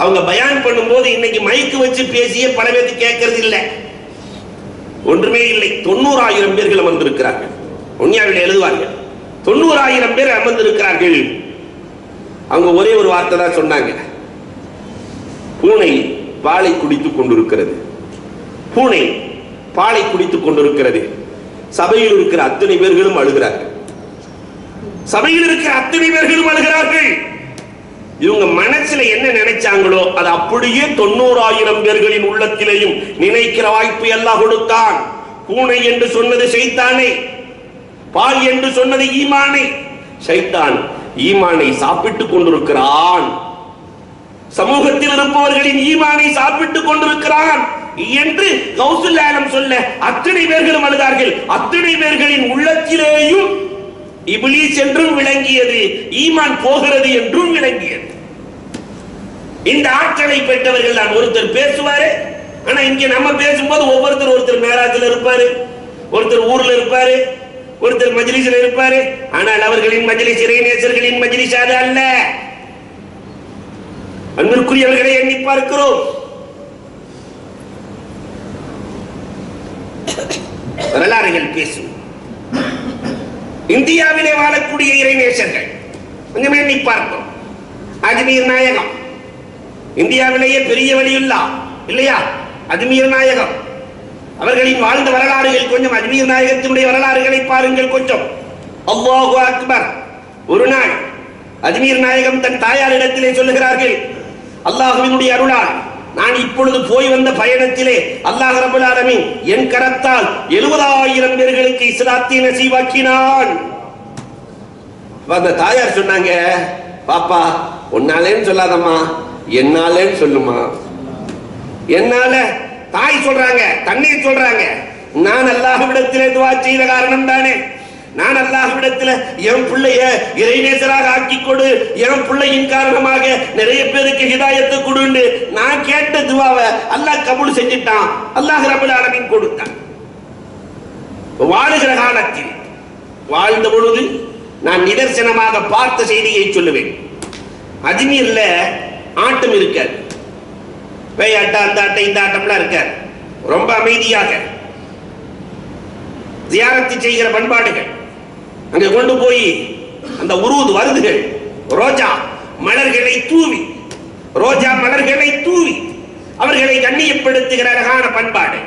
அவங்க பயான் பண்ணும்போது இன்னைக்கு மைக்கு வச்சு பேசிய பல பேருக்கு கேட்கறது இல்லை, ஒன்றுமே இல்லை. 90,000 பேர்கள் அமர்ந்திருக்கிறார்கள். உண்மையாவில் எழுதுவார்கள் 90,000 பேர் அமர்ந்திருக்கிறார்கள். அவங்க ஒரே ஒரு வார்த்தை தான் சொன்னாங்க, பூனை பாலை குடித்துக் கொண்டிருக்கிறது, பூனை பாலை குடித்துக் கொண்டிருக்கிறது. சபையில் இருக்கிற அத்தனை பேர்களும் அழுகிறார்கள். சபையில் இருக்கிற அத்தனை பேர்களும் அழுகிறார்கள். இவங்க மனசுல என்ன நினைச்சாங்களோ அது அப்படியே 90,000 பேர்களின் உள்ளத்திலேயும் நினைக்கிற வாய்ப்பு எல்லாம் கொடுத்தான். பூனை என்று சொன்னது ஷைத்தானை, பால் என்று சொன்னது ஈமானை. ஷைத்தான் ஈமானை சாப்பிட்டுக் கொண்டிருக்கிறான், சமூகத்தில் இருப்பவர்களின் ஈமானை சாப்பிட்டுக் கொண்டிருக்கிறான் என்று கௌசுல் ஆலம் சொல்ல அத்தனை பேர்களும் அழுதார்கள். அத்தனை பேர்களின் உள்ளத்திலேயும் இப்லீஸ் என்றும் விளங்கியது, ஈமான் போகிறது என்றும் விளங்கியது. இந்த ஆற்றலை பெற்றவர்கள் தான். ஒருத்தர் பேசுவாரு, ஆனா இங்க நம்ம பேசும்போது ஒருத்தர் மேராஜில் இருப்பாரு, ஒருத்தர் ஊர்ல இருப்பாரு, ஒருத்தர் மஜ்லிஸ்ல இருப்பாரு. ஆனால் அவர்களின் மஜ்லிஸ் இறைநேசர்களின் மஜ்லிஸ் அது அல்ல. அன்பிற்குரியவர்களை எண்ணி பார்க்கிறோம். வரலாறுகள் பேசும். இந்தியாவிலே வாழக்கூடிய இறைநேசர்கள் கொஞ்சம் எண்ணி பார்ப்போம். அஜ்மீர் நாயகம் இந்தியாவிலேயே பெரிய வழியுள்ளா இல்லையா? அஜ்மீர் நாயகம் அவர்களின் வாழ்ந்த வரலாறுகள் கொஞ்சம், அஜ்மீர் நாயகத்தினுடைய வரலாறுகளை பாருங்கள் கொஞ்சம். அல்லாஹு அக்பர். ஒரு நாள் அஜ்மீர் நாயகம் தன் தாயாரிடத்திலே சொல்லுகிறார்கள், அல்லாஹ்வினுடைய அருளால் நான் இப்பொழுது போய் வந்த பயணத்திலே அல்லாஹ் ரப்பல் ஆலமீன் என் கரத்தால் 70,000 பேர்களுக்கு இஸ்லாத்தை நசீபாக்கினான். அந்த தாயார் சொன்னாங்க, பாப்பா உன்னாலேன்னு சொல்லாதம்மா, என்னாலேன்னு சொல்லுமா. என்னால தாய் சொல்றாங்க, தண்ணி சொல்றாங்க. நான் அல்லாஹ்விடத்திலே துஆ செய்த காரணம் தானே, நான் அல்லாஹ்விடத்தில் என் பிள்ளைய இறைநேசராக ஆக்கி கொடு, என் பிள்ளையின் காரணமாக நிறைய பேருக்கு ஹிதாயத்தை கொடுன்னு நான் கேட்ட துவாவை அல்லாஹ் கபூல் செஞ்சிட்டான். அல்லாஹ் ரப்பல் ஆலமீன் கொடுத்தான். வாழுகிற காலத்தில் வாழ்ந்த பொழுது நான் நிதர்சனமாக பார்த்த செய்தியை சொல்லுவேன். அஜ்மீர்ல ஆட்டம் இருக்காது, பேயாட்டம் அந்த ஆட்டம் இந்த ஆட்டம்லாம் இருக்காது. ரொம்ப அமைதியாக ஜியாரத்து செய்கிற பண்பாடுகள். அங்கே கொண்டு போய் அந்த உருது வருதுகள், ரோஜா மலர்களை தூவி, ரோஜா மலர்களை தூவி அவர்களை கண்ணியப்படுத்துகிற அழகான பண்பாடு.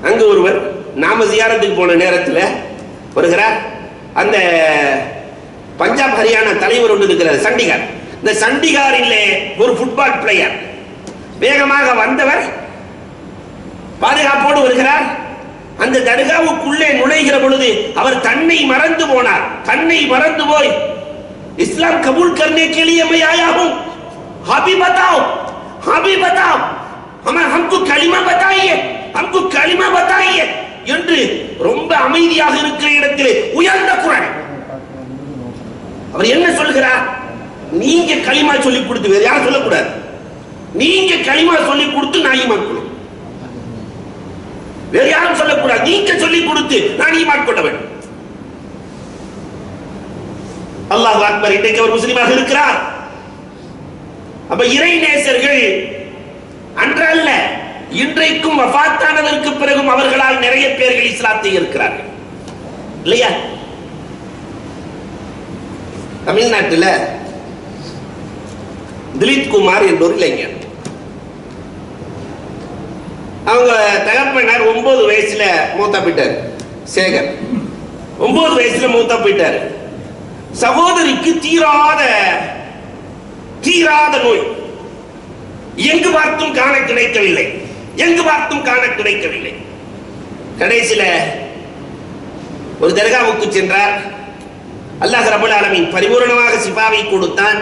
அங்கு ஒருவர் நாம ஜியாரத்துக்கு போன நேரத்தில் வருகிறார். அந்த பஞ்சாப் ஹரியானா தலைவர் ஒன்று இருக்கிறார், சண்டிகார். இந்த சண்டிகாரில் ஒரு ஃபுட்பால் பிளேயர் வேகமாக வந்தவர் பாதுகாப்போடு வருகிறார். அந்த தர்காவுக்குள்ளே நுழைகிற பொழுது அவர் தன்னை மறந்து போனார். தன்னை மறந்து போய் இஸ்லாம் கபூல் करने के लिए मैं आया हूं, हाबी बताओ, हाबी बताओ, हमको कलिमा बताइए, हमको कलिमा बताइए என்று ரொம்ப அமைதியாக இருக்கிற இடத்திலே உயர்ந்த குரல். அவர் என்ன சொல்கிறார்? நீங்க கலிமா சொல்லி கொடுத்து வேற யாரும் சொல்லக்கூடாது, நீங்க கலிமா சொல்லி கொடுத்து நான் ஈமான் கொள்ளும், வேற யாரும் சொல்லக்கூடாது, நீங்க சொல்லி கொடுத்து நான் ஈமான் கொள்ள வேண்டும். அல்லாஹ் அக்பர். இன்றைக்கு அவர் முஸ்லிமாக இருக்கிறார். அப்ப இறை நேசர்கள் அன்றல்ல, இன்றைக்கும் வஃபாத்தானதற்கு பிறகும் அவர்களால் நிறைய பேர்கள் இஸ்லாத்தை இருக்கிறார்கள் இல்லையா? தமிழ்நாட்டில் திலீப் குமார் என்பவர் இளைஞர். அவங்க தகப்பனார் 9 வயசுல மூத்தா போயிட்டார். சேகர் 9 வயசுல மூத்தா போயிட்டார். சகோதரிக்கு தீராத நோய், எங்கு பார்த்தும் காண கிடைக்கவில்லை, எங்கு பார்த்தும் காண கிடைக்கவில்லை. கடைசியில ஒரு தர்காவுக்கு சென்றார். அல்லாஹ் ரப்பல் ஆலமீன் பரிபூரணமாக ஷிஃபாவை கொடுத்தான்,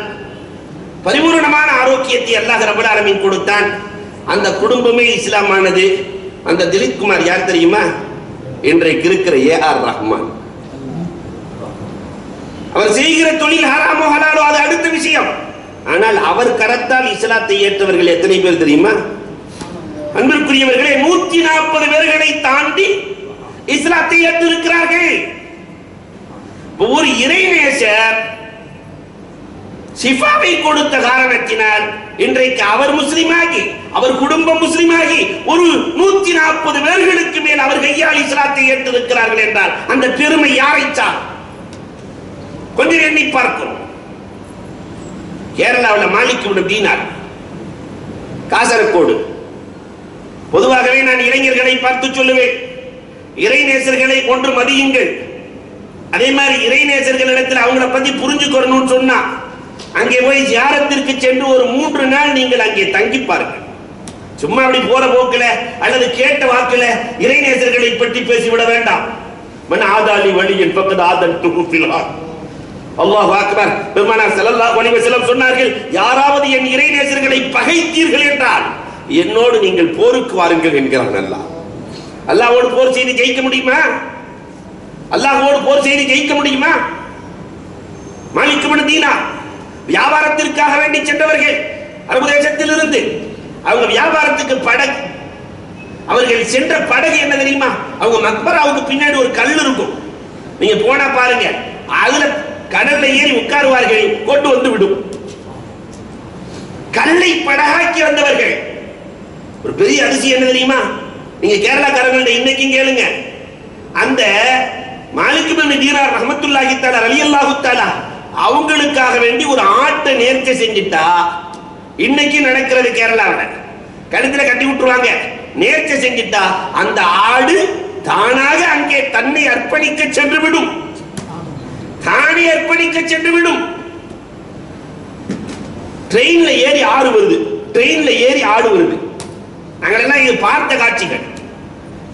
பரிபூரணமான ஆரோக்கியத்தை அல்லாஹ் ரப்பல் ஆலமீன் கொடுத்தான். அந்த குடும்பமே இஸ்லாமானது. அந்த திலீப் குமார் யார் தெரியுமா? இன்றைக்கு இருக்கிற ஏஆர் ரஹ்மான். அவர் செய்கிற தொழில் ஹராமோ ஹலாலோ அது அடுத்த விஷயம். ஆனால் அவர் கரத்தால் இஸ்லாத்தை ஏற்றவர்கள் எத்தனை பேர் தெரியுமா? அன்பிற்குரியவர்களே, 140 பேர்களை தாண்டி இஸ்லாத்தை ஏற்றிருக்கிறார்கள். ஒரு இறைநேசர் ஷிஃபாவை கொடுத்த காரணத்தினால் இன்றைக்கு அவர் முஸ்லிமாகி, அவர் குடும்பம் முஸ்லிமாகி, ஒரு 140 பேர்களுக்கு மேல் அவர் கையால் இஸ்லாத்தை ஏற்றிருக்கிறார்கள் என்றால் அந்த பெருமை யாரை சார்? கொஞ்சம் எண்ணி பார்க்கிறோம். கேரளாவில் மாலிக் இப்னு தீனார், காசரகோடு. பொதுவாகவே நான் இளைஞர்களை பார்த்து சொல்லுவேன், இறைநேசர்களை ஒன்று மதியுங்கள். அதே மாதிரி இறைநேசர்களிடத்தில் அவங்களை பத்தி புரிஞ்சுக்கணும்னு சொன்னா அங்கே போய் ஜியாரத்திற்கு சென்று ஒரு 3 நாள் நீங்கள் அங்கே தங்கி பாருங்கள். சும்மா அப்படி போற போக்குல அல்லது கேட்ட வாக்குல இறைநேசர்களை பற்றி பேசிவிட வேண்டாம். மன் ஆதாலி வலியின் பக்கத்து ஆதல் துகுஃபிலா. அல்லாஹ் அக்பர். பெருமானார் ஸல்லல்லாஹு அலைஹி வஸல்லம் சொன்னார்கள், யாராவது என் இறைநேசர்களை பகைத்தீர்கள் என்றால் என்னோடு நீங்கள் போருக்கு வாருங்கள் என்கிறான் அல்லாஹ். அல்லாஹ்வோடு போர் செய்து ஜெயிக்க முடியுமா? அல்லாஹ்வோடு போர் செய்து ஜெயிக்க முடியுமா? மாலிக் இப்னு தீனார் வியாபாரத்திற்காக வேண்டி சென்றவர்கள் அரபு தேசத்தில் இருந்து. அவங்க வியாபாரத்துக்கு படகு, அவர்கள் சென்ற படகு என்ன தெரியுமா? அவங்க மக்பராவுக்கு பின்னாடி ஒரு கல் இருக்கும், நீங்க போனா பாருங்க. அதுல கடல்ல ஏறி உட்காருவார்கள், கொண்டு வந்து விடும். கல்லை படகாக்கி வந்தவர்கள். ஒரு பெரிய அதிசயம் என்ன தெரியுமா? நீங்க கேரளாக்காரர்கள்ட்ட இன்னைக்கும் கேளுங்க. அந்த மாலிக் இப்னு தீனார் ரஹ்மத்துல்லாஹி தஆலா ரலியல்லாஹு தஆலா அவங்களுக்காக வேண்டி ஒரு ஆட்டை நேர்ச்சை செஞ்சிட்டா, இன்னைக்கு நடக்கிறது கேரளாவில், கழுத்துல கட்டி விட்டுருவாங்க. நேர்ச்சை செஞ்சிட்டா அந்த ஆடு தானாக அங்கே தன்னை அர்ப்பணிக்க சென்று விடும், தானே அர்ப்பணிக்க சென்று விடும். ட்ரெயின்ல ஏறி ஆடு வருது, ட்ரெயின்ல ஏறி ஆடு வருது. நாங்களெல்லாம் இது பார்த்த காட்சிகள்.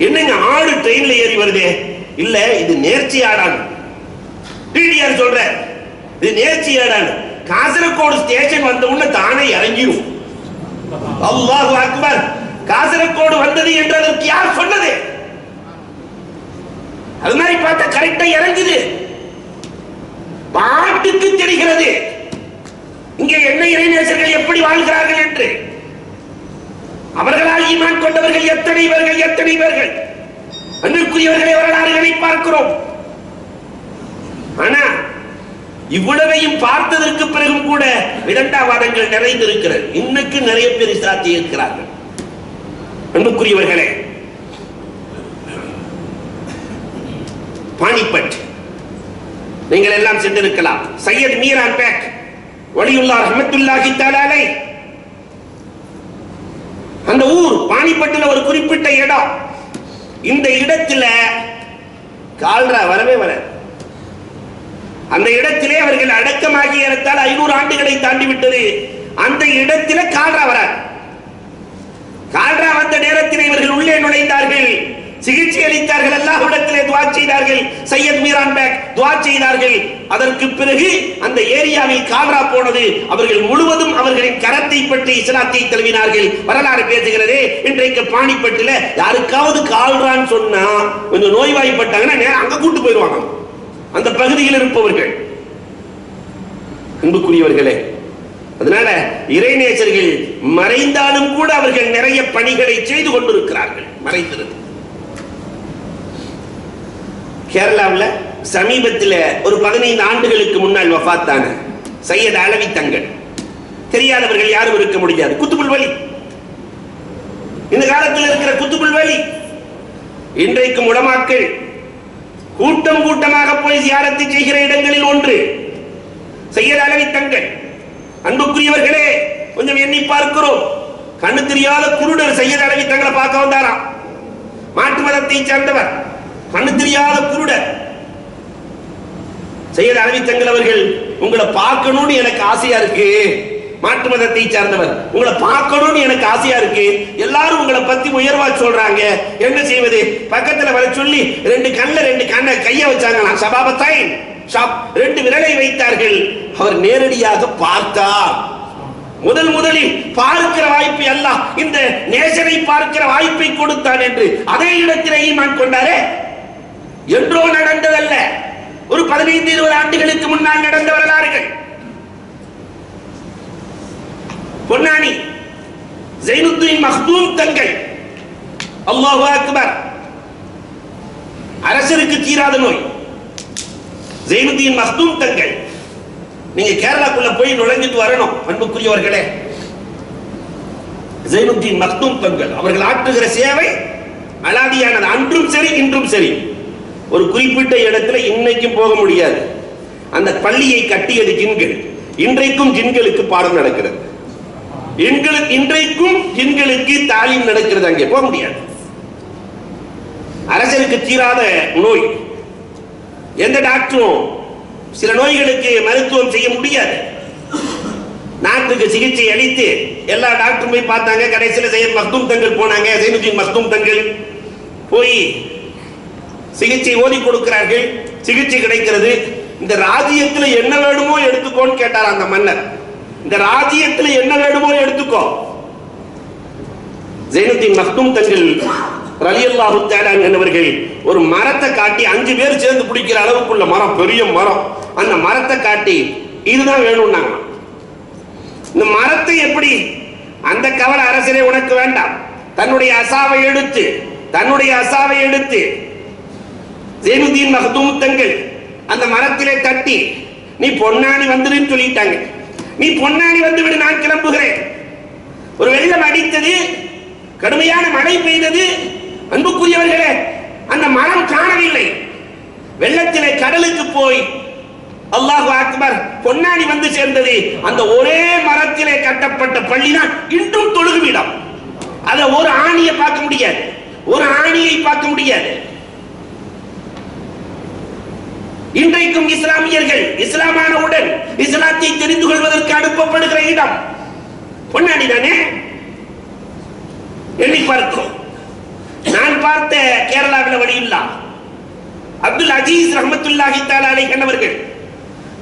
என்னங்க ஆடு ட்ரெயின்ல ஏறி வருதே? இல்ல, இது நேர்ச்சி ஆடான். டிடிஆர் சொல்ற இது நேர்ச்சி ஆடான். காசரகோடு ஸ்டேஷன் வந்த உடனே தானே இறங்கிடும். அல்லாஹு அக்பர். காசரகோடு வந்தது என்றதற்கு யார் சொன்னது? அது மாதிரி பார்த்தா கரெக்டா இறங்குது. பாட்டுக்கு தெரிகிறது இங்கே என்ன இறைநேசர்கள் எப்படி வாழ்கிறார்கள் என்று. அவர்களால் ஈமான் கொண்டவர்கள் எத்தனை பேர்கள், எத்தனை பேர்கள். அன்பிற்குரியவர்களை வரலாறுகளை பார்க்கிறோம். ஆனா இவ்வளவையும் பார்த்ததற்கு பிறகும் கூட விதண்டாவாதங்கள் நிறைந்திருக்கிறது. இன்னைக்கு நிறைய பேர் இஸ்லாத்தை இருக்கிறார்கள். அன்புக்குரியவர்களே, பானிபட் நீங்கள் எல்லாம் சென்றிருக்கலாம். சையத் மீரான் பேக் வலியுல்லாஹ் ரஹ்மத்துல்லாஹி தஆலா அலைஹி, அந்த ஊர் பானிபட்டில் ஒரு குறிப்பிட்ட இடம். இந்த இடத்துல கால்ரா வரவே வர. அந்த இடத்திலே அவர்கள் அடக்கமாகி ஏறத்தால் 500 ஆண்டுகளை தாண்டி விட்டது. அந்த இடத்திலே கால்ரா வர. கால்ரா வந்த நேரத்தில் இவர்கள் உள்ளே நுழைந்தார்கள், சிகிச்சை அளித்தார்கள், அல்லாஹ்விடத்திலே துஆ செய்தார்கள். சையத் மீரான் பேக் துஆ செய்தார்கள். அதற்கு பிறகு அந்த ஏரியாவில் கால்ரா போனது. அவர்கள் முழுவதும் அவர்களின் கரத்தை பற்றி இஸ்லாத்தை தழுவினார்கள். வரலாறு பேசுகிறது. இன்றைக்கு பானிபட்டில் யாருக்காவது கால்ரான்னு சொன்னா கொஞ்சம் நோய்வாய்ப்பட்டாங்கன்னா நேரம் அங்க கூட்டு போயிடுவாங்க, அந்த பகுதியில் இருப்பவர்கள். அன்புக்குரியவர்களே, அதனால இறைநேசர்கள் மறைந்தாலும் கூட அவர்கள் நிறைய பணிகளை செய்து கொண்டிருக்கிறார்கள். மறைந்திருந்து கேரளாவில் சமீபத்தில் ஒரு 15 ஆண்டுகளுக்கு முன்னால் வஃபாத்தான சையத் அலவி தங்கள், தெரியாதவர்கள் யாரும் இருக்க முடியாது. குத்துபுல் வலி, இந்த காலத்தில் இருக்கிற குத்துபுல் வலி. இன்றைக்கும் உலமாக்கள் கூட்டம் கூட்டமாக போய் ஜியாரத்தை செய்கிற இடங்களில் ஒன்று சையத் அலவி தங்கள். அன்புக்குரியவர்களே, கொஞ்சம் எண்ணி பார்க்கிறோம். கண்ணு தெரியாத குருடர் சையத் அலவி தங்களை பார்க்க வந்தாராம். மாற்று மதத்தை சேர்ந்தவர், கண்ணு தெரியாத குருடர். சையத் அலவி தங்கள் அவர்கள், உங்களை பார்க்கணும்னு எனக்கு ஆசையா இருக்கு. மாற்று மதத்தை சார்ந்தவர், உங்களை பார்க்கணும்னு எனக்கு ஆசையா இருக்கு. எல்லாரும் உங்களை பத்தி உயர்வா சொல்றாங்க, என்ன செய்வது? பக்கத்துல வர சொல்லி 2 கண்ணை கைய வச்சாங்களாம். சபாபத்தாய் ரெண்டு விரலை வைத்தார்கள். அவர் நேரடியாக பார்த்தார். முதலில் பார்க்கிற வாய்ப்பை அல்லாஹ் இந்த நேசரை பார்க்கிற வாய்ப்பை கொடுத்தான் என்று அதே இடத்திலே ஈமான் கொண்டாரே. என்றோ நடந்ததல்ல, ஒரு 15-20 ஆண்டுகளுக்கு முன்னால் நடந்த வரலாறுகள். பொன்னானி ஜைனுத்தீன் மக்தூம் தங்கள், அல்லாஹு அக்பர், அரசருக்கு தீராத நோய். ஜைனுத்தீன் மக்தூம் தங்கள், நீங்க கேரளாக்குள்ள போய் நுழைஞ்சிட்டு வரணும் அன்புக்குரியவர்களே. ஜைனுத்தீன் மக்தூம் தங்கள் அவர்கள் ஆற்றுகிற சேவை அலாதியானது. அன்றும் சரி இன்றும் சரி. ஒரு குறிப்பிட்ட இடத்துல இன்னைக்கும் போக முடியாது. அந்த பள்ளியை கட்டியது ஜின்கள். இன்றைக்கும் ஜின்களுக்கு பாடம் நடக்கிறது. இன்றைக்கும் ஜின்களுக்கு தாலீம் நடக்கிறது. அங்கே போக முடியாது. அரசருக்கு தீராத நோய். எந்த டாக்டரும் சில நோய்களுக்கு மருத்துவம் செய்ய முடியாது. நாட்டுக்கு சிகிச்சை அளித்து எல்லா டாக்டரும் போய் பார்த்தாங்க. கடைசியில் சையத் மக்தூம் தங்கள் போனாங்க. ஜைனுத்தீன் மக்தூம் தங்கள் போய் சிகிச்சை ஓதி கொடுக்கிறார்கள். சிகிச்சை கிடைக்கிறது. இந்த ராஜ்யத்தில் என்ன வேணுமோ எடுத்துக்கோன்னு கேட்டார் அந்த மன்னர். இந்த ராஜ்யத்தில் என்ன வேணுமோ எடுத்துக்கோ. ஜைனுத்தீன் மக்தூம் தங்கள் ரலியல்லாஹு தஆலா என்பவர்கள் ஒரு மரத்தை காட்டி 5 பேர் சேர்ந்து பிடிக்கிற அளவுக்குள்ள மரம், பெரிய மரம். அந்த மரத்தை காட்டி இதுதான் வேணும்னாங்க. இந்த மரத்தை எப்படி அந்த கவல அரசரே உனக்கு வேண்டாம், தன்னுடைய அசாவை எடுத்து ஜைனுத்தீன் மக்தூம் தங்கள் அந்த மரத்திலே தட்டி, நீ பொன்னானி வந்துடுன்னு சொல்லிட்டாங்க. நீ பொன்னானி வந்து விடு, நான் கிளம்புகிறேன். ஒரு வெள்ளம் அடித்தது, கடுமையான மழை பெய்தது. அன்புக்குரியவர்களே, அந்த மரம் காணவில்லை. வெள்ளத்திலே கடலுக்கு போய் அல்லாஹு அக்பர் பொன்னானி வந்து சேர்ந்தது. அந்த ஒரே மரத்திலே கட்டப்பட்ட பள்ளிதான் இன்றும் தொழுகுமிடம். அத ஒரு ஆணியை பார்க்க முடியாது, ஒரு ஆணியை பார்க்க முடியாது. இன்றைக்கும் இஸ்லாமியர்கள் இஸ்லாமானவுடன் இஸ்லாத்தை தெரிந்து கொள்வதற்கு அனுப்பப்படுகிற இடம் பொன்னானி தானே. எண்ணி பார்க்கிறோம். நான் பார்த்த கேரளாவில் வழியில்லா அப்துல் அஜீஸ் ரஹ்மத்துல்லாஹி தஆலா அலைஹி அவர்கள்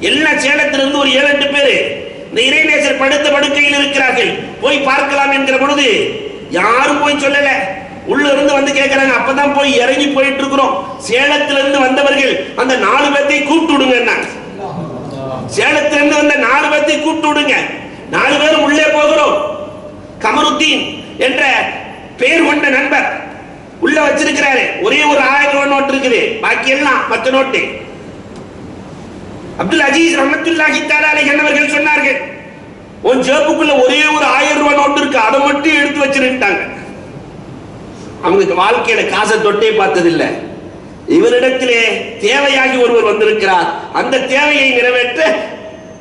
எல்லா சேலத்திலிருந்து ஒரு 7-8 பேர் இந்த இறைநேசர் படுத்த படுக்கையில் இருக்கிறார்கள். போய் பார்க்கலாம் என்கிற பொழுது யாரும் போய் சொல்லல. உள்ள இருந்து வந்து கேட்கிறாங்க. அப்பதான் போய் இறங்கி போயிட்டு இருக்கிறோம். சேலத்திலிருந்து வந்தவர்கள் அந்த 4 பேர்த்தை கூப்பிட்டு விடுங்க. சேலத்திலிருந்து வந்த 4 பேர்த்தை கூப்பிட்டு விடுங்க. 4 பேரும் உள்ளே போகிறோம். கமருத்தீன் என்ற பெயர் கொண்ட நண்பர் உள்ள வச்சிருக்கிறாரு. ஒரே ஒரு 1000 ரூபாய் நோட்டு இருக்குது, பாக்கி எல்லாம் 10 நோட்டு. அப்துல் அஜீஸ் ரஹ்மத்துல்லாஹி தஆலா அலைஹி அவர்கள் சொன்னார்கள், உன் ஜேபுக்குள்ள ஒரே ஒரு 1000 ரூபாய் நோட்டு இருக்கு, அதை மட்டும் எடுத்து வச்சிருந்தாங்க. அவங்களுக்கு வாழ்க்கையில காசை தொட்டே பார்த்ததில்லை. இவரிடத்திலே தேவையாகி ஒருவர் வந்திருக்கிறார். அந்த தேவையை நிறைவேற்ற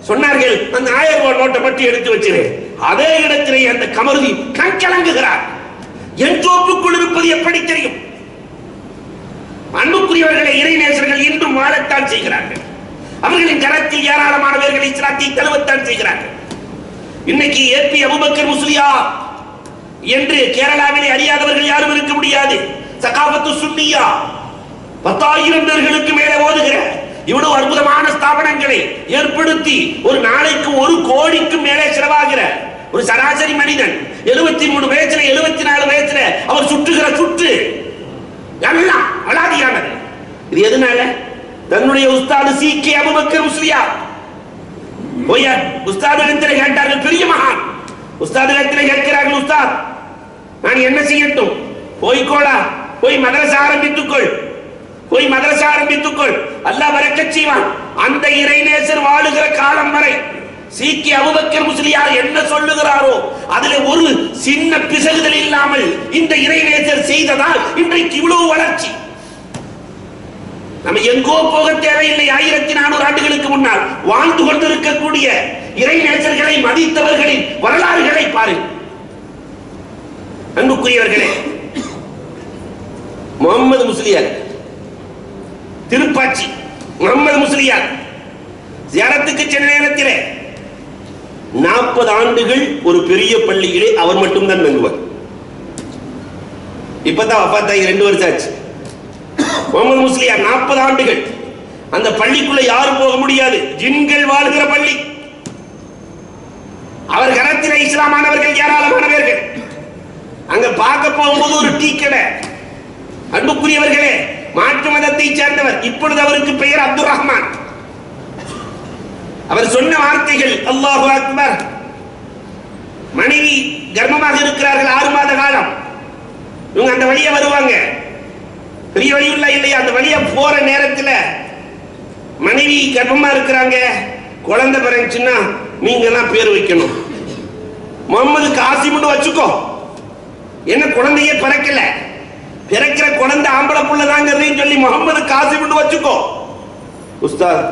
சொன்னார்கள், அந்த 1000 ரூபாய் நோட்டை மட்டும் எடுத்து வச்சிரு. அதே இடத்திலே அந்த கமருதி கண்கலங்குகிறார். என் தோப்புக்குள் இருப்பது எப்படி தெரியும்? அன்புக்குரியவர்களை, இறைநேசர்கள் இன்றும் வாழத்தான் செய்கிறார்கள். அவர்களின் கரத்தில் ஏராளமானவர்கள் இஸ்லாத்தை தழுவத்தான் செய்கிறார்கள். இன்னைக்கு ஏபி அபூபக்கர் முஸ்லியார் என்று கேரளாவிலே அறியாதவர்கள் யாரும் இருக்க முடியாது. சகாபத்து சுன்னியா 10,000 பேர்களுக்கு மேலே ஓதுகிற இவ்வளவு அற்புதமான ஸ்தாபனங்களை ஏற்படுத்தி ஒரு நாளைக்கு 1 கோடிக்கு மேலே செலவாகிற ஒரு சராசரி மனிதன் 73 வயசுல 74 வயசுல அவர் சுற்றுகிற சுற்று எல்லாம் அலாதியானது. இது எதனால? தன்னுடைய உஸ்தாது சீக்கே அபூபக்கர் முஸ்லியார் போய் உஸ்தாதிடத்திலே கேட்டார்கள். பெரிய மகான் உஸ்தாதிடத்திலே கேட்கிறார்கள், உஸ்தாத் நான் என்ன செய்யட்டும்? போய்கோடா, போய் மதரசா ஆரம்பித்துக்கொள், அல்லாஹ் பரக்கத் செய்வான். அந்த இறைநேசர் வாழுகிற காலம் வரை சீக்கிய அபூபக்கர் முஸ்லியார் என்ன சொல்லுகிறாரோ அதிலே ஒரு சின்ன பிசகுதல் இல்லாமல் இந்த இறைநேசர் செய்ததால் இன்றைக்கு இவ்வளவு வளர்ச்சி. நம்ம எங்கோ போக தேவையில்லை. 1400 ஆண்டுகளுக்கு முன்னால் வாழ்ந்து கொண்டிருக்கக்கூடிய இறைநேசர்களை மதித்தவர்களின் வரலாறுகளை பாருங்கள். அன்புக்குரியவர்களே, முகமது முஸ்லியார் திருப்பாச்சி முகமது முஸ்லியார் ஜியாரத்துக்கு சென்ற நேரத்திலே 40 ஆண்டுகள் ஒரு பெரிய பள்ளியிலே அவர் மட்டும்தான் தங்குவார். இப்பதான் வஃபாத்தாகி 2 வருஷம் ஆச்சு. முகமது முஸ்லியார் 40 ஆண்டுகள் அந்த பள்ளிக்குள்ள யாரும் போக முடியாது, ஜின்கள் வாழ்கிற பள்ளி. அவர் கரத்தில் இஸ்லாமானவர்கள் ஏராளமானவர்கள். அங்க பார்க்க போகும்போது ஒரு டீ கடை. அன்புக்குரியவர்களே, மாற்று மதத்தை சேர்ந்தவர். இப்பொழுது அவருக்கு பெயர் அப்துல் ரஹ்மான். அவர் சொன்ன வார்த்தைகள் அல்லாஹு அக்பர். மனைவி கர்ப்பமாக இருக்கிறார்கள் 6 மாத காலம். இவங்க அந்த வழியா வருவாங்க, பெரிய வழியுள்ள இல்லையா, அந்த வழியா போற நேரத்தில் மனைவி கர்ப்பமா இருக்கிறாங்க. குழந்தை பிறந்துச்சுன்னா நீங்க எல்லாம் பேர் வைக்கணும். முகமது காசிம்னு வச்சுக்கோ. என்ன குழந்தையே பிறக்கல, பிறக்கிற குழந்தை ஆம்பளை புள்ளதாங்கிறதையும் சொல்லி முகமது காசிம்னு வச்சுக்கோ. உஸ்தாத்,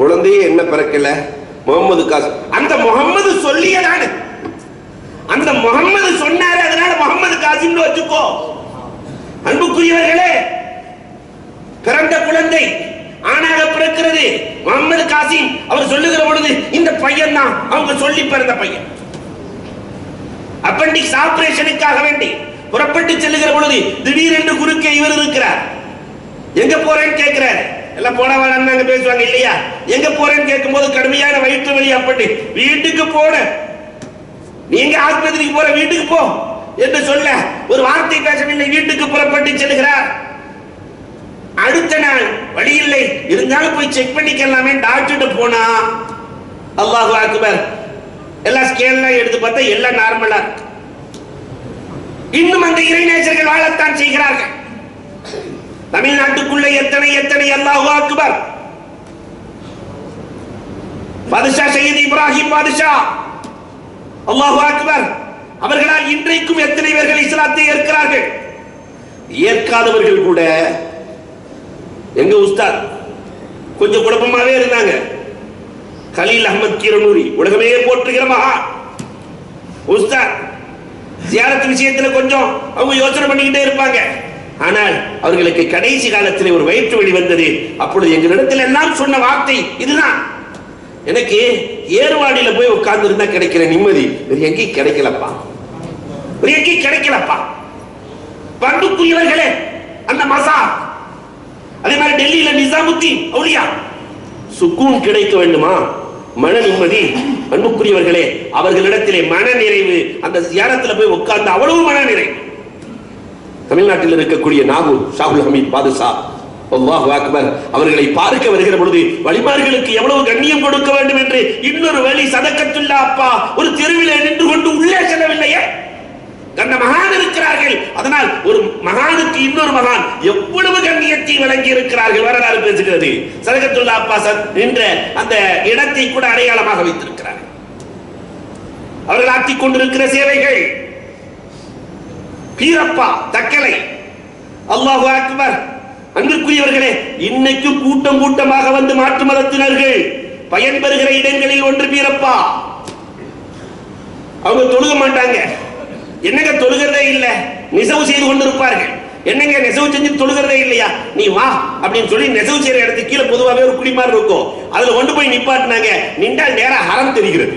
குழந்தையே என்ன பிறக்கல, முகமது காசிம். அந்த முகமது சொல்லியதானு, அந்த முகமது சொன்னாரு, அதனால முகமது காசிம்னு வச்சுக்கோ. அன்புக்குரியவர்களே, பிறந்த குழந்ை ஆணாக பிறக்கிறது. முகமது காசிம் அவர் சொல்லுகிற பொழுது இந்த பையன் தான் அவங்க சொல்லி பிறந்த பையன். அப்பெண்டிக்ஸ் ஆபரேஷனுக்காக வேண்டி புறப்பட்டு செல்லுகிற பொழுது திடீரென்று குறுக்கே இவர் இருக்கிறார். எங்க போறேன்னு கேட்கிறார். எல்லாம் போன வாங்க பேசுவாங்க இல்லையா. எங்க போறேன்னு கேட்கும் போது கடுமையான வயிற்று வலி. அப்படி வீட்டுக்கு போன, நீங்க ஆஸ்பத்திரிக்கு போற, வீட்டுக்கு போ என்று சொல்ல ஒரு வார்த்தை பேசவில்லை. வீட்டுக்கு புறப்பட்டு செல்கிறார். அடுத்த நாள் வழி இல்லை, இருந்தாலும் போய் செக் பண்ணிக்கலாமே டாக்டர் போனா, அல்லாஹு அக்பர், எல்லா ஸ்கேன்லாம் எடுத்து பார்த்தா எல்லாம் நார்மலா இருக்கு. இன்னும் அந்த இறைநேசர்கள் வாழத்தான் செய்கிறார்கள். தமிழ்நாட்டுக்குள்ள எத்தனை எத்தனை அல்லாஹு அக்பர். பாதுஷா சையத் இப்ராஹிம் பாதுஷா, அல்லாஹு அக்பர், அவர்களால் இன்றைக்கும் எத்தனை பேர்கள் இஸ்லாத்தை ஏற்கிறார்கள். ஏற்காதவர்கள் கூட எங்க உஸ்தாத் கொஞ்சம் குழப்பமாவே இருந்தாங்க. கலீல் அஹ்மத் கிரனூரி, உலகமே போற்றுகிற மகா உஸ்தாத், ஜியாரத் விஷயத்துல கொஞ்சம் அவங்க யோசனை பண்ணிக்கிட்டே இருப்பாங்க. ஆனால் அவர்களுக்கு கடைசி காலத்தில் ஒரு வயிற்று வலி வந்தது. அப்பொழுது எங்களிடத்தில் எல்லாம் சொன்ன வார்த்தை இதுதான், எனக்கு ஏர்வாடியில போய் உட்கார்ந்து இருந்தா கிடைக்கிற நிம்மதி வேறு எங்கேயும் கிடைக்கலப்பா, வேறு எங்கேயும் கிடைக்கலப்பா. பண்புக்குரியவர்களே, அந்த மசா, அதே மாதிரி டெல்லியில நிசாமுத்தீன் அவுலியா, சுக்கூன் கிடைக்க வேண்டுமா, மன நிம்மதி. அன்புக்குரியவர்களே, அவர்களிடத்திலே மன நிறைவு. அந்த ஜியாரத்தில் போய் உட்கார்ந்து அவ்வளவு மன நிறைவு. தமிழ்நாட்டில் இருக்கக்கூடிய நாகூர் ஷாகுல் ஹமீத் பாதுஷா, அல்லாஹு அக்பர், அவர்களை பார்க்க வருகிற பொழுது வழிமார்களுக்கு எவ்வளவு கண்ணியம் கொடுக்க வேண்டும் என்று இன்னொரு வழி சதக்கத்துல்லா அப்பா ஒரு தெருவிலே நின்று கொண்டு உள்ளே செல்லவில்லையே. கண்ட மகான் இருக்கிறார்கள். அதனால் ஒரு மகானுக்கு இன்னொரு மகான் எவ்வளவு கண்ணியத்தை வழங்கி இருக்கிறார்கள் வரலாறு பேசுகிறது. சதகத்துல்லா அப்பா என்ற அந்த இடத்தை கூட அடையாளமாக வைத்திருக்கிறார்கள். அவர்கள் ஆற்றிக் கொண்டிருக்கிற சேவைகள். பீரப்பா தக்கலை, அல்லாஹு அக்பர். அன்பிற்குரியவர்களே, இன்னைக்கு கூட்டம் கூட்டமாக வந்து மாற்று மதத்தினர்கள் பயன்பெறுகிற இடங்களில் ஒன்று பீரப்பா. அவங்க தொழுக மாட்டாங்க. என்னங்க தொழுகிறதே இல்ல, நெசவு செய்து கொண்டிருப்பார்கள். என்னங்க நெசவு செஞ்சு தொழுகிறதே இல்லையா, நீ வா அப்படின்னு சொல்லி நெசவு செய்யற இடத்துக்கு கீழே பொதுவாகவே ஒரு குடி மாதிரி இருக்கும், அதுல கொண்டு போய் நிப்பாட்டினாங்க. நின்றால் நேரா ஹரம் தெரிகிறது.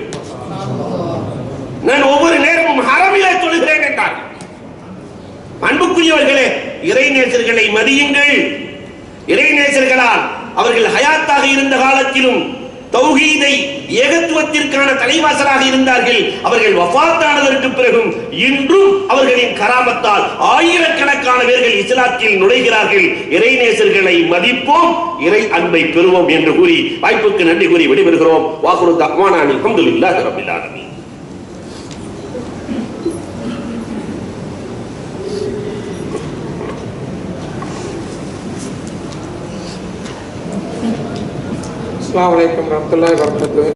நான் ஒவ்வொரு நேரமும் ஹரமிலே தொழுகிறேன் என்றார். அன்புக்குரியவர்களே, இறைநேசர்களை மதியுங்கள். இறைநேசர்களால் அவர்கள் ஹயாத்தாக இருந்த காலத்திலும் தௌஹீதை ஏகத்துவத்திற்கான தலைவாசலாக இருந்தார்கள். அவர்கள் வஃபாத்தானதற்கு பிறகும் இன்றும் அவர்களின் கராமத்தால் ஆயிரக்கணக்கான பேர்கள் இஸ்லாத்தில் நுழைகிறார்கள். இறைநேசர்களை மதிப்போம், இறை அன்பை பெறுவோம் என்று கூறி வாய்ப்புக்கு நன்றி கூறி விடைபெறுகிறோம். வாகுரு தஅவானா அல்ஹம்துலில்லாஹி ரப்பில் ஆலமீன். अस्सलाम वालेकुम रहमतुल्लाहि व बरकातहू।